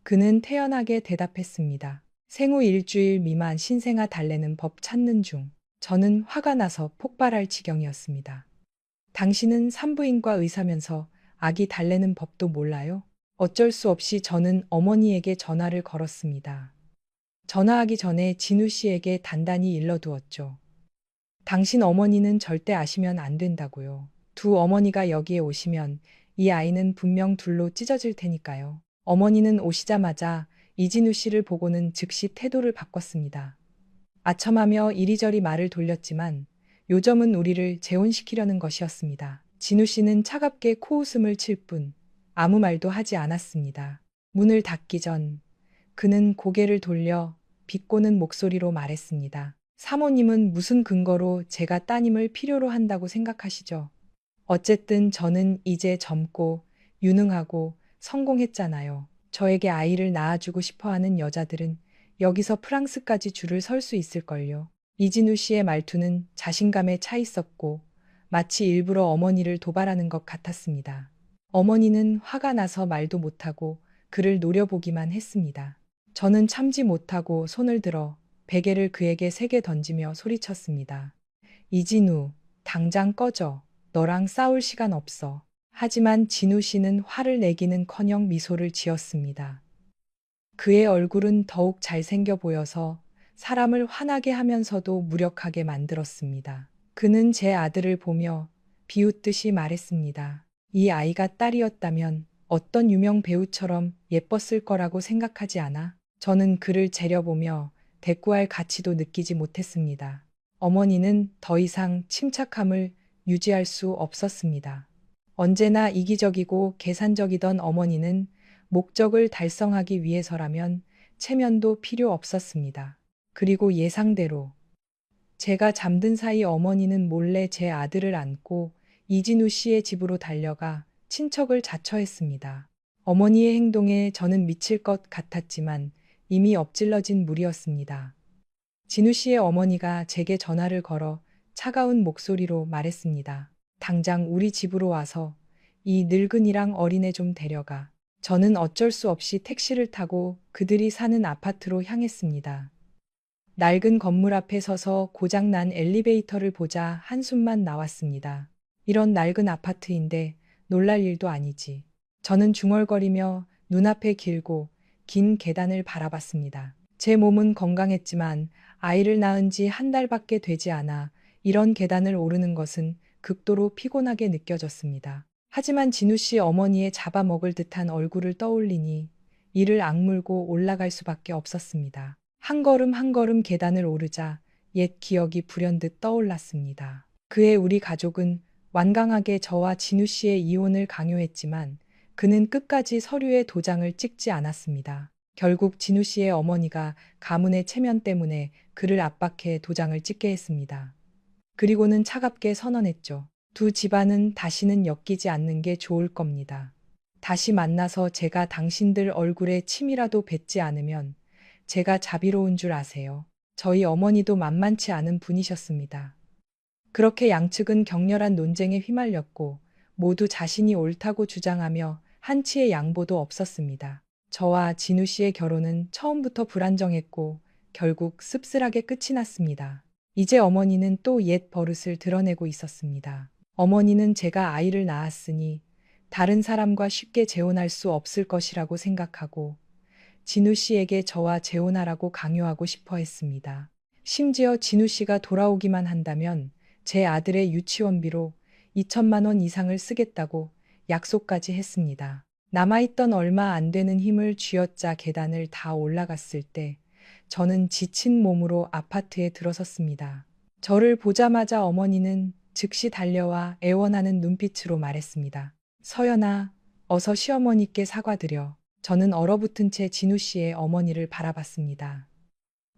그는 태연하게 대답했습니다. 생후 일주일 미만 신생아 달래는 법 찾는 중. 저는 화가 나서 폭발할 지경이었습니다. 당신은 산부인과 의사면서 아기 달래는 법도 몰라요? 어쩔 수 없이 저는 어머니에게 전화를 걸었습니다. 전화하기 전에 진우 씨에게 단단히 일러두었죠. 당신 어머니는 절대 아시면 안 된다고요. 두 어머니가 여기에 오시면 이 아이는 분명 둘로 찢어질 테니까요. 어머니는 오시자마자 이진우 씨를 보고는 즉시 태도를 바꿨습니다. 아첨하며 이리저리 말을 돌렸지만 요점은 우리를 재혼시키려는 것이었습니다. 진우 씨는 차갑게 코웃음을 칠 뿐 아무 말도 하지 않았습니다. 문을 닫기 전 그는 고개를 돌려 비꼬는 목소리로 말했습니다. 사모님은 무슨 근거로 제가 따님을 필요로 한다고 생각하시죠? 어쨌든 저는 이제 젊고 유능하고 성공했잖아요. 저에게 아이를 낳아주고 싶어 하는 여자들은 여기서 프랑스까지 줄을 설 수 있을걸요. 이진우 씨의 말투는 자신감에 차 있었고 마치 일부러 어머니를 도발하는 것 같았습니다. 어머니는 화가 나서 말도 못하고 그를 노려보기만 했습니다. 저는 참지 못하고 손을 들어 베개를 그에게 세게 던지며 소리쳤습니다. 이진우, 당장 꺼져. 너랑 싸울 시간 없어. 하지만 진우 씨는 화를 내기는커녕 미소를 지었습니다. 그의 얼굴은 더욱 잘생겨 보여서 사람을 화나게 하면서도 무력하게 만들었습니다. 그는 제 아들을 보며 비웃듯이 말했습니다. 이 아이가 딸이었다면 어떤 유명 배우처럼 예뻤을 거라고 생각하지 않아? 저는 그를 재려보며 대꾸할 가치도 느끼지 못했습니다. 어머니는 더 이상 침착함을 유지할 수 없었습니다. 언제나 이기적이고 계산적이던 어머니는 목적을 달성하기 위해서라면 체면도 필요 없었습니다. 그리고 예상대로 제가 잠든 사이 어머니는 몰래 제 아들을 안고 이진우 씨의 집으로 달려가 친척을 자처했습니다. 어머니의 행동에 저는 미칠 것 같았지만 이미 엎질러진 물이었습니다. 진우 씨의 어머니가 제게 전화를 걸어 차가운 목소리로 말했습니다. 당장 우리 집으로 와서 이 늙은이랑 어린애 좀 데려가. 저는 어쩔 수 없이 택시를 타고 그들이 사는 아파트로 향했습니다. 낡은 건물 앞에 서서 고장난 엘리베이터를 보자 한숨만 나왔습니다. 이런 낡은 아파트인데 놀랄 일도 아니지. 저는 중얼거리며 눈앞에 길고 긴 계단을 바라봤습니다. 제 몸은 건강했지만 아이를 낳은 지 한 달밖에 되지 않아 이런 계단을 오르는 것은 극도로 피곤하게 느껴졌습니다. 하지만 진우 씨 어머니의 잡아먹을 듯한 얼굴을 떠올리니 이를 악물고 올라갈 수밖에 없었습니다. 한 걸음 한 걸음 계단을 오르자 옛 기억이 불현듯 떠올랐습니다. 그해 우리 가족은 완강하게 저와 진우 씨의 이혼을 강요했지만 그는 끝까지 서류에 도장을 찍지 않았습니다. 결국 진우 씨의 어머니가 가문의 체면 때문에 그를 압박해 도장을 찍게 했습니다. 그리고는 차갑게 선언했죠. 두 집안은 다시는 엮이지 않는 게 좋을 겁니다. 다시 만나서 제가 당신들 얼굴에 침이라도 뱉지 않으면 제가 자비로운 줄 아세요. 저희 어머니도 만만치 않은 분이셨습니다. 그렇게 양측은 격렬한 논쟁에 휘말렸고 모두 자신이 옳다고 주장하며 한치의 양보도 없었습니다. 저와 진우 씨의 결혼은 처음부터 불안정했고 결국 씁쓸하게 끝이 났습니다. 이제 어머니는 또 옛 버릇을 드러내고 있었습니다. 어머니는 제가 아이를 낳았으니 다른 사람과 쉽게 재혼할 수 없을 것이라고 생각하고 진우 씨에게 저와 재혼하라고 강요하고 싶어 했습니다. 심지어 진우 씨가 돌아오기만 한다면 제 아들의 유치원비로 2천만 원 이상을 쓰겠다고 약속까지 했습니다. 남아있던 얼마 안 되는 힘을 쥐어짜 계단을 다 올라갔을 때 저는 지친 몸으로 아파트에 들어섰습니다. 저를 보자마자 어머니는 즉시 달려와 애원하는 눈빛으로 말했습니다. 서연아, 어서 시어머니께 사과드려. 저는 얼어붙은 채 진우 씨의 어머니를 바라봤습니다.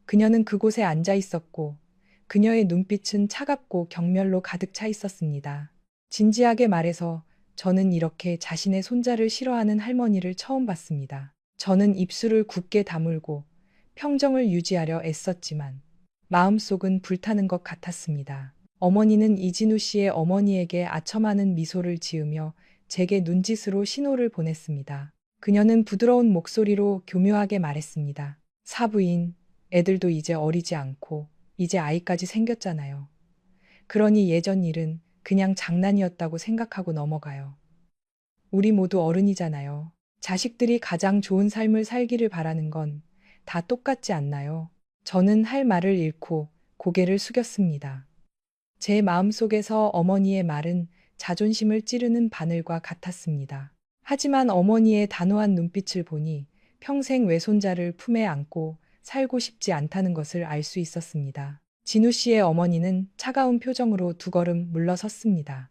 그녀는 그곳에 앉아 있었고 그녀의 눈빛은 차갑고 경멸로 가득 차 있었습니다. 진지하게 말해서 저는 이렇게 자신의 손자를 싫어하는 할머니를 처음 봤습니다. 저는 입술을 굳게 다물고 평정을 유지하려 애썼지만 마음속은 불타는 것 같았습니다. 어머니는 이진우 씨의 어머니에게 아첨하는 미소를 지으며 제게 눈짓으로 신호를 보냈습니다. 그녀는 부드러운 목소리로 교묘하게 말했습니다. 사부인, 애들도 이제 어리지 않고 이제 아이까지 생겼잖아요. 그러니 예전 일은 그냥 장난이었다고 생각하고 넘어가요. 우리 모두 어른이잖아요. 자식들이 가장 좋은 삶을 살기를 바라는 건 다 똑같지 않나요? 저는 할 말을 잃고 고개를 숙였습니다. 제 마음속에서 어머니의 말은 자존심을 찌르는 바늘과 같았습니다. 하지만 어머니의 단호한 눈빛을 보니 평생 외손자를 품에 안고 살고 싶지 않다는 것을 알 수 있었습니다. 진우 씨의 어머니는 차가운 표정으로 두 걸음 물러섰습니다.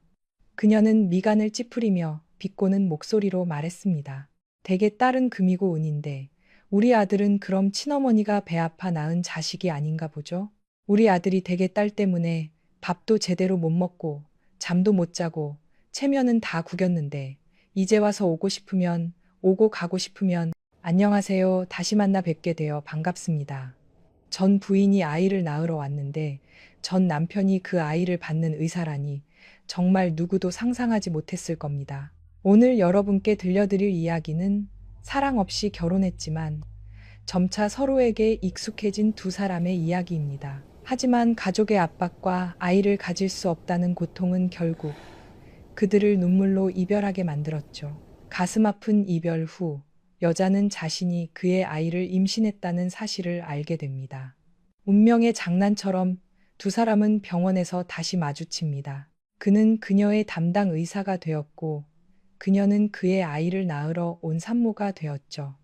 그녀는 미간을 찌푸리며 비꼬는 목소리로 말했습니다. 대개 딸은 금이고 은인데 우리 아들은 그럼 친어머니가 배 아파 낳은 자식이 아닌가 보죠? 우리 아들이 대개 딸 때문에 밥도 제대로 못 먹고 잠도 못 자고 체면은 다 구겼는데 이제 와서 오고 싶으면 오고 가고 싶으면 안녕하세요. 다시 만나 뵙게 되어 반갑습니다. 전 부인이 아이를 낳으러 왔는데 전 남편이 그 아이를 받는 의사라니 정말 누구도 상상하지 못했을 겁니다. 오늘 여러분께 들려드릴 이야기는 사랑 없이 결혼했지만 점차 서로에게 익숙해진 두 사람의 이야기입니다. 하지만 가족의 압박과 아이를 가질 수 없다는 고통은 결국 그들을 눈물로 이별하게 만들었죠. 가슴 아픈 이별 후 여자는 자신이 그의 아이를 임신했다는 사실을 알게 됩니다. 운명의 장난처럼 두 사람은 병원에서 다시 마주칩니다. 그는 그녀의 담당 의사가 되었고 그녀는 그의 아이를 낳으러 온 산모가 되었죠.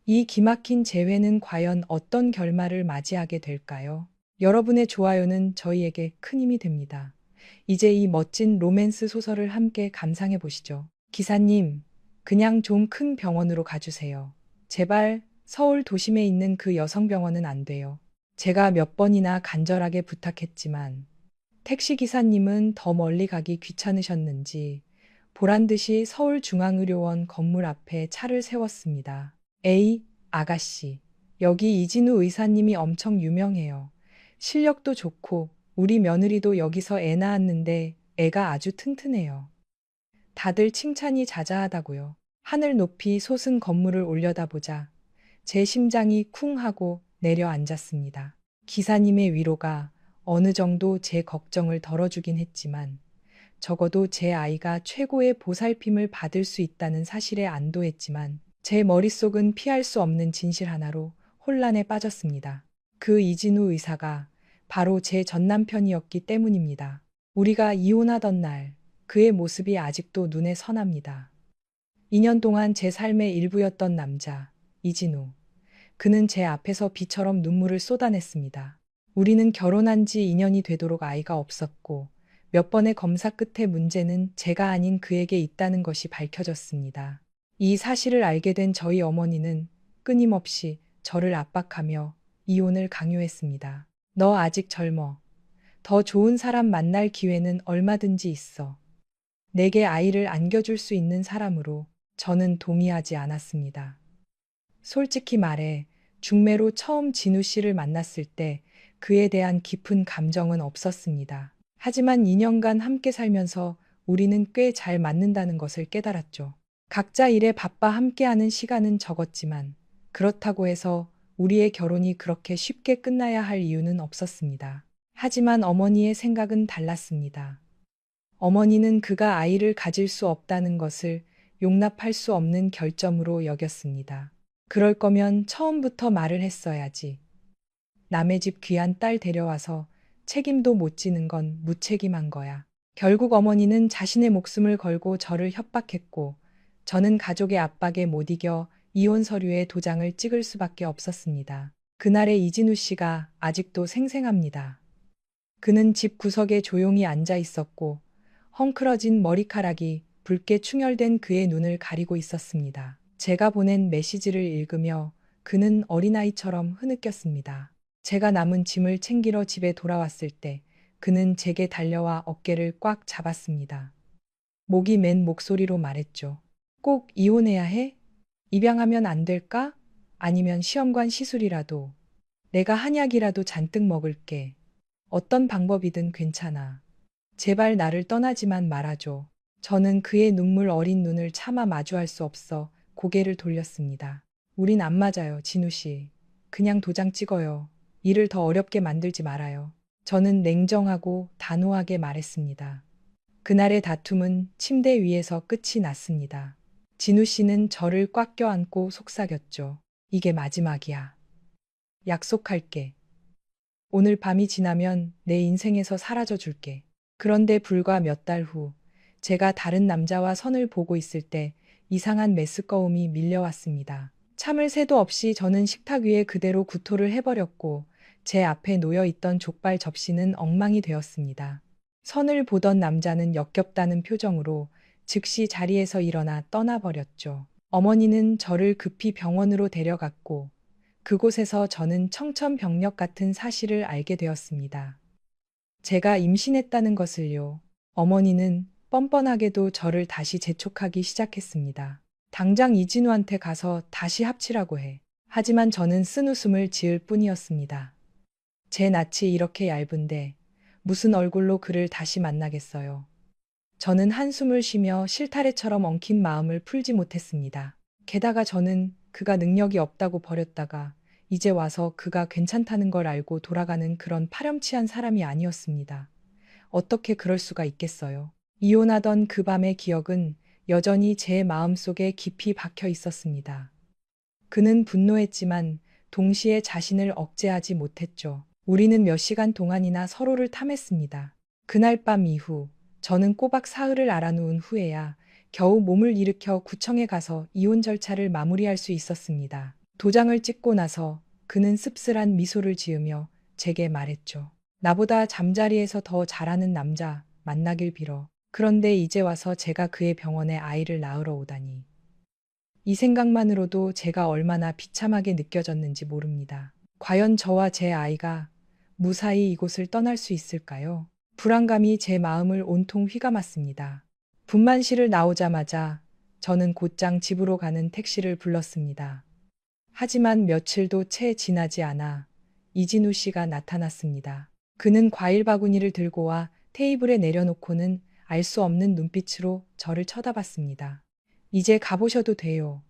이 기막힌 재회는 과연 어떤 결말을 맞이하게 될까요? 여러분의 좋아요는 저희에게 큰 힘이 됩니다. 이제 이 멋진 로맨스 소설을 함께 감상해 보시죠. 기사님, 그냥 좀 큰 병원으로 가주세요. 제발 서울 도심에 있는 그 여성병원은 안 돼요. 제가 몇 번이나 간절하게 부탁했지만 택시기사님은 더 멀리 가기 귀찮으셨는지 보란듯이 서울중앙의료원 건물 앞에 차를 세웠습니다. 에이, 아가씨. 여기 이진우 의사님이 엄청 유명해요. 실력도 좋고 우리 며느리도 여기서 애 낳았는데 애가 아주 튼튼해요. 다들 칭찬이 자자하다고요. 하늘 높이 솟은 건물을 올려다보자 제 심장이 쿵 하고 내려앉았습니다. 기사님의 위로가 어느 정도 제 걱정을 덜어주긴 했지만 적어도 제 아이가 최고의 보살핌을 받을 수 있다는 사실에 안도했지만 제 머릿속은 피할 수 없는 진실 하나로 혼란에 빠졌습니다. 그 이진우 의사가 바로 제 전남편이었기 때문입니다. 우리가 이혼하던 날 그의 모습이 아직도 눈에 선합니다. 2년 동안 제 삶의 일부였던 남자, 이진우. 그는 제 앞에서 비처럼 눈물을 쏟아냈습니다. 우리는 결혼한 지 2년이 되도록 아이가 없었고 몇 번의 검사 끝에 문제는 제가 아닌 그에게 있다는 것이 밝혀졌습니다. 이 사실을 알게 된 저희 어머니는 끊임없이 저를 압박하며 이혼을 강요했습니다. 너 아직 젊어. 더 좋은 사람 만날 기회는 얼마든지 있어. 내게 아이를 안겨줄 수 있는 사람으로. 저는 동의하지 않았습니다. 솔직히 말해 중매로 처음 진우 씨를 만났을 때 그에 대한 깊은 감정은 없었습니다. 하지만 2년간 함께 살면서 우리는 꽤 잘 맞는다는 것을 깨달았죠. 각자 일에 바빠 함께하는 시간은 적었지만 그렇다고 해서 우리의 결혼이 그렇게 쉽게 끝나야 할 이유는 없었습니다. 하지만 어머니의 생각은 달랐습니다. 어머니는 그가 아이를 가질 수 없다는 것을 용납할 수 없는 결점으로 여겼습니다. 그럴 거면 처음부터 말을 했어야지. 남의 집 귀한 딸 데려와서 책임도 못 지는 건 무책임한 거야. 결국 어머니는 자신의 목숨을 걸고 저를 협박했고 저는 가족의 압박에 못 이겨 이혼 서류에 도장을 찍을 수밖에 없었습니다. 그날의 이진우 씨가 아직도 생생합니다. 그는 집 구석에 조용히 앉아 있었고 헝클어진 머리카락이 붉게 충혈된 그의 눈을 가리고 있었습니다. 제가 보낸 메시지를 읽으며 그는 어린아이처럼 흐느꼈습니다. 제가 남은 짐을 챙기러 집에 돌아왔을 때 그는 제게 달려와 어깨를 꽉 잡았습니다. 목이 맨 목소리로 말했죠. 꼭 이혼해야 해? 입양하면 안 될까? 아니면 시험관 시술이라도. 내가 한약이라도 잔뜩 먹을게. 어떤 방법이든 괜찮아. 제발 나를 떠나지만 말아줘. 저는 그의 눈물 어린 눈을 차마 마주할 수 없어 고개를 돌렸습니다. 우린 안 맞아요, 진우 씨. 그냥 도장 찍어요. 일을 더 어렵게 만들지 말아요. 저는 냉정하고 단호하게 말했습니다. 그날의 다툼은 침대 위에서 끝이 났습니다. 진우 씨는 저를 꽉 껴안고 속삭였죠. 이게 마지막이야. 약속할게. 오늘 밤이 지나면 내 인생에서 사라져 줄게. 그런데 불과 몇 달 후, 제가 다른 남자와 선을 보고 있을 때 이상한 메스꺼움이 밀려왔습니다. 참을 새도 없이 저는 식탁 위에 그대로 구토를 해버렸고 제 앞에 놓여 있던 족발 접시는 엉망이 되었습니다. 선을 보던 남자는 역겹다는 표정으로 즉시 자리에서 일어나 떠나버렸죠. 어머니는 저를 급히 병원으로 데려갔고 그곳에서 저는 청천벽력 같은 사실을 알게 되었습니다. 제가 임신했다는 것을요. 어머니는 뻔뻔하게도 저를 다시 재촉하기 시작했습니다. 당장 이진우한테 가서 다시 합치라고 해. 하지만 저는 쓴웃음을 지을 뿐이었습니다. 제 낯이 이렇게 얇은데 무슨 얼굴로 그를 다시 만나겠어요. 저는 한숨을 쉬며 실타래처럼 엉킨 마음을 풀지 못했습니다. 게다가 저는 그가 능력이 없다고 버렸다가 이제 와서 그가 괜찮다는 걸 알고 돌아가는 그런 파렴치한 사람이 아니었습니다. 어떻게 그럴 수가 있겠어요. 이혼하던 그 밤의 기억은 여전히 제 마음속에 깊이 박혀 있었습니다. 그는 분노했지만 동시에 자신을 억제하지 못했죠. 우리는 몇 시간 동안이나 서로를 탐했습니다. 그날 밤 이후 저는 꼬박 사흘을 알아놓은 후에야 겨우 몸을 일으켜 구청에 가서 이혼 절차를 마무리할 수 있었습니다. 도장을 찍고 나서 그는 씁쓸한 미소를 지으며 제게 말했죠. 나보다 잠자리에서 더 잘하는 남자 만나길 빌어. 그런데 이제 와서 제가 그의 병원에 아이를 낳으러 오다니. 이 생각만으로도 제가 얼마나 비참하게 느껴졌는지 모릅니다. 과연 저와 제 아이가 무사히 이곳을 떠날 수 있을까요? 불안감이 제 마음을 온통 휘감았습니다. 분만실을 나오자마자 저는 곧장 집으로 가는 택시를 불렀습니다. 하지만 며칠도 채 지나지 않아 이진우 씨가 나타났습니다. 그는 과일 바구니를 들고 와 테이블에 내려놓고는 알 수 없는 눈빛으로 저를 쳐다봤습니다. 이제 가보셔도 돼요.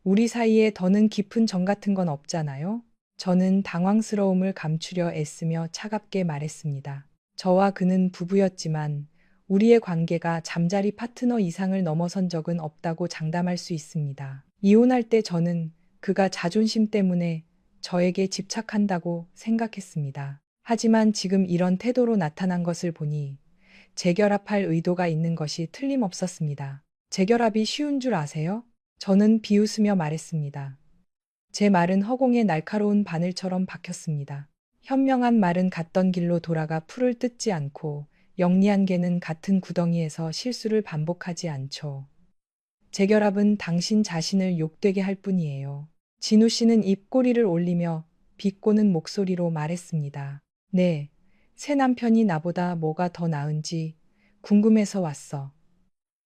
우리 사이에 더는 깊은 정 같은 건 없잖아요? 저는 당황스러움을 감추려 애쓰며 차갑게 말했습니다. 저와 그는 부부였지만 우리의 관계가 잠자리 파트너 이상을 넘어선 적은 없다고 장담할 수 있습니다. 이혼할 때 저는 그가 자존심 때문에 저에게 집착한다고 생각했습니다. 하지만 지금 이런 태도로 나타난 것을 보니 재결합할 의도가 있는 것이 틀림없었습니다. 재결합이 쉬운 줄 아세요? 저는 비웃으며 말했습니다. 제 말은 허공의 날카로운 바늘처럼 박혔습니다. 현명한 말은 갔던 길로 돌아가 풀을 뜯지 않고 영리한 개는 같은 구덩이에서 실수를 반복하지 않죠. 재결합은 당신 자신을 욕되게 할 뿐이에요. 진우 씨는 입꼬리를 올리며 비꼬는 목소리로 말했습니다. 네, 새 남편이 나보다 뭐가 더 나은지 궁금해서 왔어.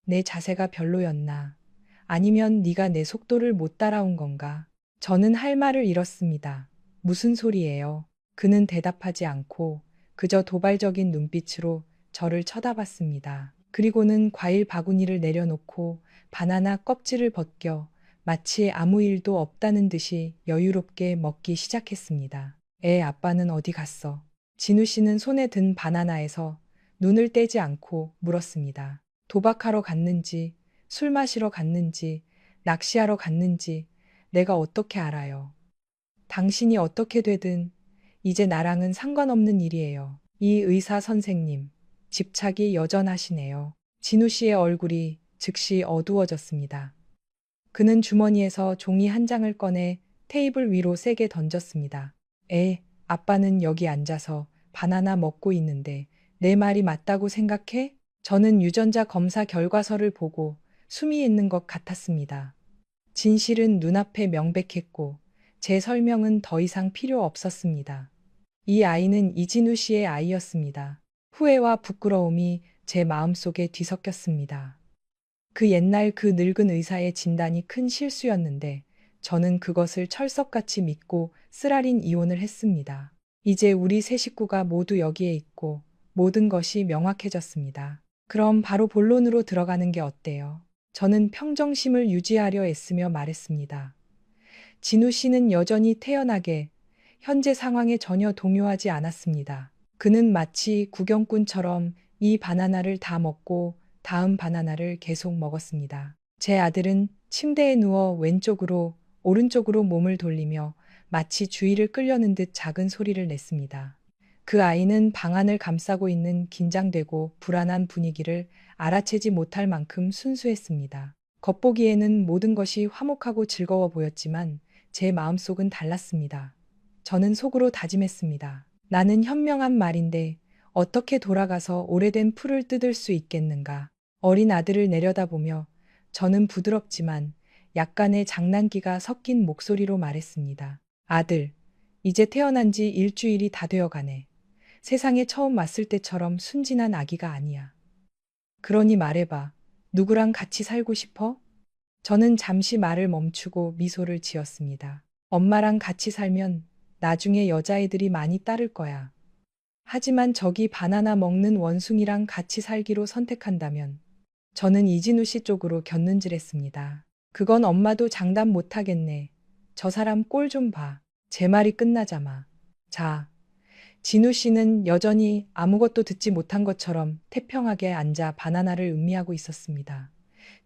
내 자세가 별로였나? 아니면 네가 내 속도를 못 따라온 건가? 저는 할 말을 잃었습니다. 무슨 소리예요? 그는 대답하지 않고 그저 도발적인 눈빛으로 저를 쳐다봤습니다. 그리고는 과일 바구니를 내려놓고 바나나 껍질을 벗겨 마치 아무 일도 없다는 듯이 여유롭게 먹기 시작했습니다. 애 아빠는 어디 갔어? 진우 씨는 손에 든 바나나에서 눈을 떼지 않고 물었습니다. 도박하러 갔는지, 술 마시러 갔는지, 낚시하러 갔는지 내가 어떻게 알아요? 당신이 어떻게 되든 이제 나랑은 상관없는 일이에요. 이 의사 선생님, 집착이 여전하시네요. 진우 씨의 얼굴이 즉시 어두워졌습니다. 그는 주머니에서 종이 한 장을 꺼내 테이블 위로 세게 던졌습니다. 아빠는 여기 앉아서 바나나 먹고 있는데 내 말이 맞다고 생각해? 저는 유전자 검사 결과서를 보고 숨이 있는 것 같았습니다. 진실은 눈앞에 명백했고 제 설명은 더 이상 필요 없었습니다. 이 아이는 이진우 씨의 아이였습니다. 후회와 부끄러움이 제 마음속에 뒤섞였습니다. 그 옛날 그 늙은 의사의 진단이 큰 실수였는데 저는 그것을 철석같이 믿고 쓰라린 이혼을 했습니다. 이제 우리 세 식구가 모두 여기에 있고 모든 것이 명확해졌습니다. 그럼 바로 본론으로 들어가는 게 어때요? 저는 평정심을 유지하려 애쓰며 말했습니다. 진우 씨는 여전히 태연하게 현재 상황에 전혀 동요하지 않았습니다. 그는 마치 구경꾼처럼 이 바나나를 다 먹고 다음 바나나를 계속 먹었습니다. 제 아들은 침대에 누워 왼쪽으로 오른쪽으로 몸을 돌리며 마치 주의를 끌려는 듯 작은 소리를 냈습니다. 그 아이는 방안을 감싸고 있는 긴장되고 불안한 분위기를 알아채지 못할 만큼 순수했습니다. 겉보기에는 모든 것이 화목하고 즐거워 보였지만 제 마음속은 달랐습니다. 저는 속으로 다짐했습니다. 나는 현명한 말인데 어떻게 돌아가서 오래된 풀을 뜯을 수 있겠는가. 어린 아들을 내려다보며 저는 부드럽지만 약간의 장난기가 섞인 목소리로 말했습니다. 아들, 이제 태어난 지 일주일이 다 되어 가네. 세상에 처음 왔을 때처럼 순진한 아기가 아니야. 그러니 말해봐. 누구랑 같이 살고 싶어? 저는 잠시 말을 멈추고 미소를 지었습니다. 엄마랑 같이 살면 나중에 여자애들이 많이 따를 거야. 하지만 저기 바나나 먹는 원숭이랑 같이 살기로 선택한다면 저는 이진우 씨 쪽으로 곁눈질했습니다. 그건 엄마도 장담 못하겠네. 저 사람 꼴 좀 봐. 제 말이 끝나자마. 자, 진우 씨는 여전히 아무것도 듣지 못한 것처럼 태평하게 앉아 바나나를 음미하고 있었습니다.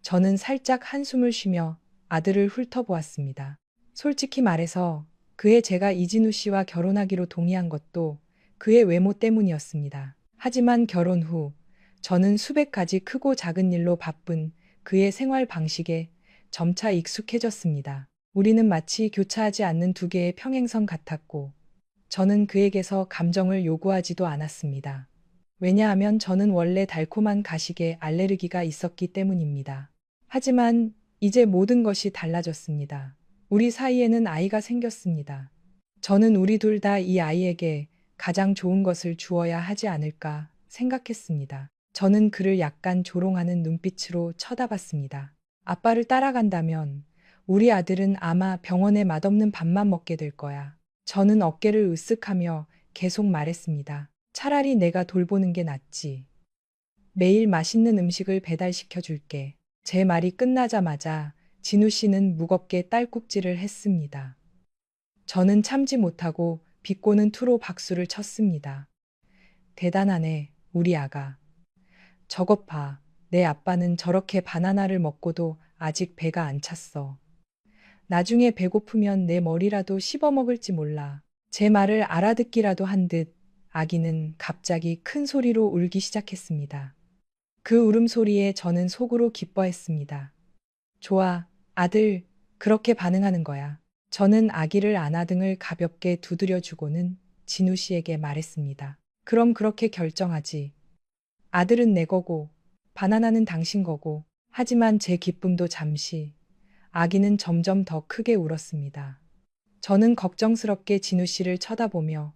저는 살짝 한숨을 쉬며 아들을 훑어보았습니다. 솔직히 말해서 그해 제가 이진우 씨와 결혼하기로 동의한 것도 그의 외모 때문이었습니다. 하지만 결혼 후 저는 수백 가지 크고 작은 일로 바쁜 그의 생활 방식에 점차 익숙해졌습니다. 우리는 마치 교차하지 않는 두 개의 평행선 같았고 저는 그에게서 감정을 요구하지도 않았습니다. 왜냐하면 저는 원래 달콤한 가식에 알레르기가 있었기 때문입니다. 하지만 이제 모든 것이 달라졌습니다. 우리 사이에는 아이가 생겼습니다. 저는 우리 둘 다 이 아이에게 가장 좋은 것을 주어야 하지 않을까 생각했습니다. 저는 그를 약간 조롱하는 눈빛으로 쳐다봤습니다. 아빠를 따라간다면 우리 아들은 아마 병원에 맛없는 밥만 먹게 될 거야. 저는 어깨를 으쓱하며 계속 말했습니다. 차라리 내가 돌보는 게 낫지. 매일 맛있는 음식을 배달시켜 줄게. 제 말이 끝나자마자 진우 씨는 무겁게 딸꾹질을 했습니다. 저는 참지 못하고 비꼬는 투로 박수를 쳤습니다. 대단하네, 우리 아가. 저것 봐. 내 아빠는 저렇게 바나나를 먹고도 아직 배가 안 찼어. 나중에 배고프면 내 머리라도 씹어먹을지 몰라. 제 말을 알아듣기라도 한 듯 아기는 갑자기 큰 소리로 울기 시작했습니다. 그 울음소리에 저는 속으로 기뻐했습니다. 좋아, 아들, 그렇게 반응하는 거야. 저는 아기를 안아 등을 가볍게 두드려주고는 진우 씨에게 말했습니다. 그럼 그렇게 결정하지. 아들은 내 거고, 바나나는 당신 거고, 하지만 제 기쁨도 잠시, 아기는 점점 더 크게 울었습니다. 저는 걱정스럽게 진우 씨를 쳐다보며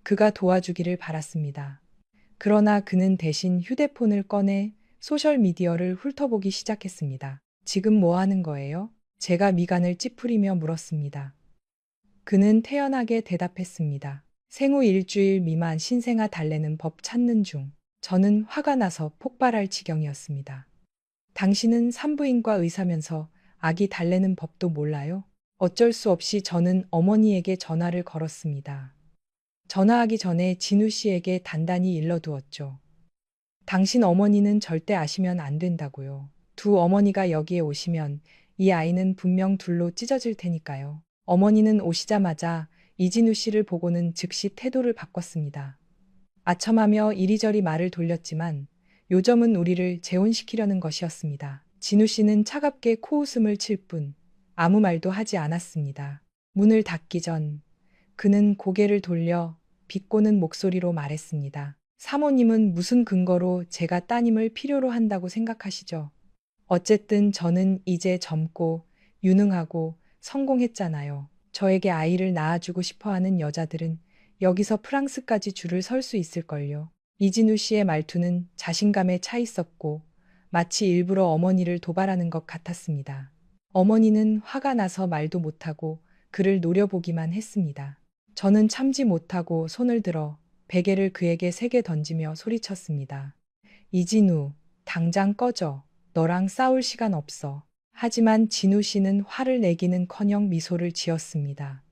그가 도와주기를 바랐습니다. 그러나 그는 대신 휴대폰을 꺼내 소셜미디어를 훑어보기 시작했습니다. 지금 뭐 하는 거예요? 제가 미간을 찌푸리며 물었습니다. 그는 태연하게 대답했습니다. 생후 일주일 미만 신생아 달래는 법 찾는 중. 저는 화가 나서 폭발할 지경이었습니다. 당신은 산부인과 의사면서 아기 달래는 법도 몰라요? 어쩔 수 없이 저는 어머니에게 전화를 걸었습니다. 전화하기 전에 진우 씨에게 단단히 일러두었죠. 당신 어머니는 절대 아시면 안 된다고요. 두 어머니가 여기에 오시면 이 아이는 분명 둘로 찢어질 테니까요. 어머니는 오시자마자 이진우 씨를 보고는 즉시 태도를 바꿨습니다. 아첨하며 이리저리 말을 돌렸지만 요점은 우리를 재혼시키려는 것이었습니다. 진우 씨는 차갑게 코웃음을 칠 뿐 아무 말도 하지 않았습니다. 문을 닫기 전 그는 고개를 돌려 비꼬는 목소리로 말했습니다. 사모님은 무슨 근거로 제가 따님을 필요로 한다고 생각하시죠? 어쨌든 저는 이제 젊고 유능하고 성공했잖아요. 저에게 아이를 낳아주고 싶어 하는 여자들은 여기서 프랑스까지 줄을 설 수 있을걸요. 이진우 씨의 말투는 자신감에 차 있었고 마치 일부러 어머니를 도발하는 것 같았습니다. 어머니는 화가 나서 말도 못하고 그를 노려보기만 했습니다. 저는 참지 못하고 손을 들어 베개를 그에게 세게 던지며 소리쳤습니다. 이진우, 당장 꺼져. 너랑 싸울 시간 없어. 하지만 진우 씨는 화를 내기는커녕 미소를 지었습니다.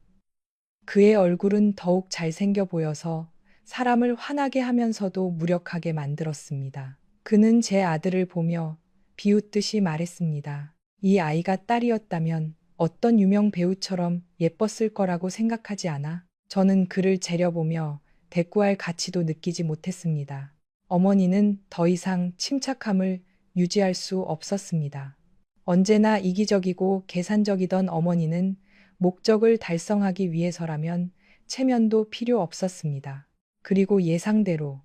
그의 얼굴은 더욱 잘생겨 보여서 사람을 화나게 하면서도 무력하게 만들었습니다. 그는 제 아들을 보며 비웃듯이 말했습니다. 이 아이가 딸이었다면 어떤 유명 배우처럼 예뻤을 거라고 생각하지 않아? 저는 그를 재려보며 대꾸할 가치도 느끼지 못했습니다. 어머니는 더 이상 침착함을 유지할 수 없었습니다. 언제나 이기적이고 계산적이던 어머니는 목적을 달성하기 위해서라면 체면도 필요 없었습니다. 그리고 예상대로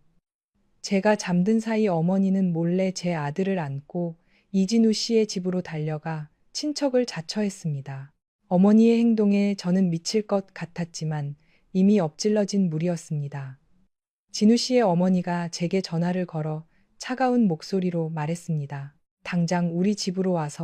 제가 잠든 사이 어머니는 몰래 제 아들을 안고 이진우 씨의 집으로 달려가 친척을 자처했습니다. 어머니의 행동에 저는 미칠 것 같았지만 이미 엎질러진 물이었습니다. 진우 씨의 어머니가 제게 전화를 걸어 차가운 목소리로 말했습니다. 당장 우리 집으로 와서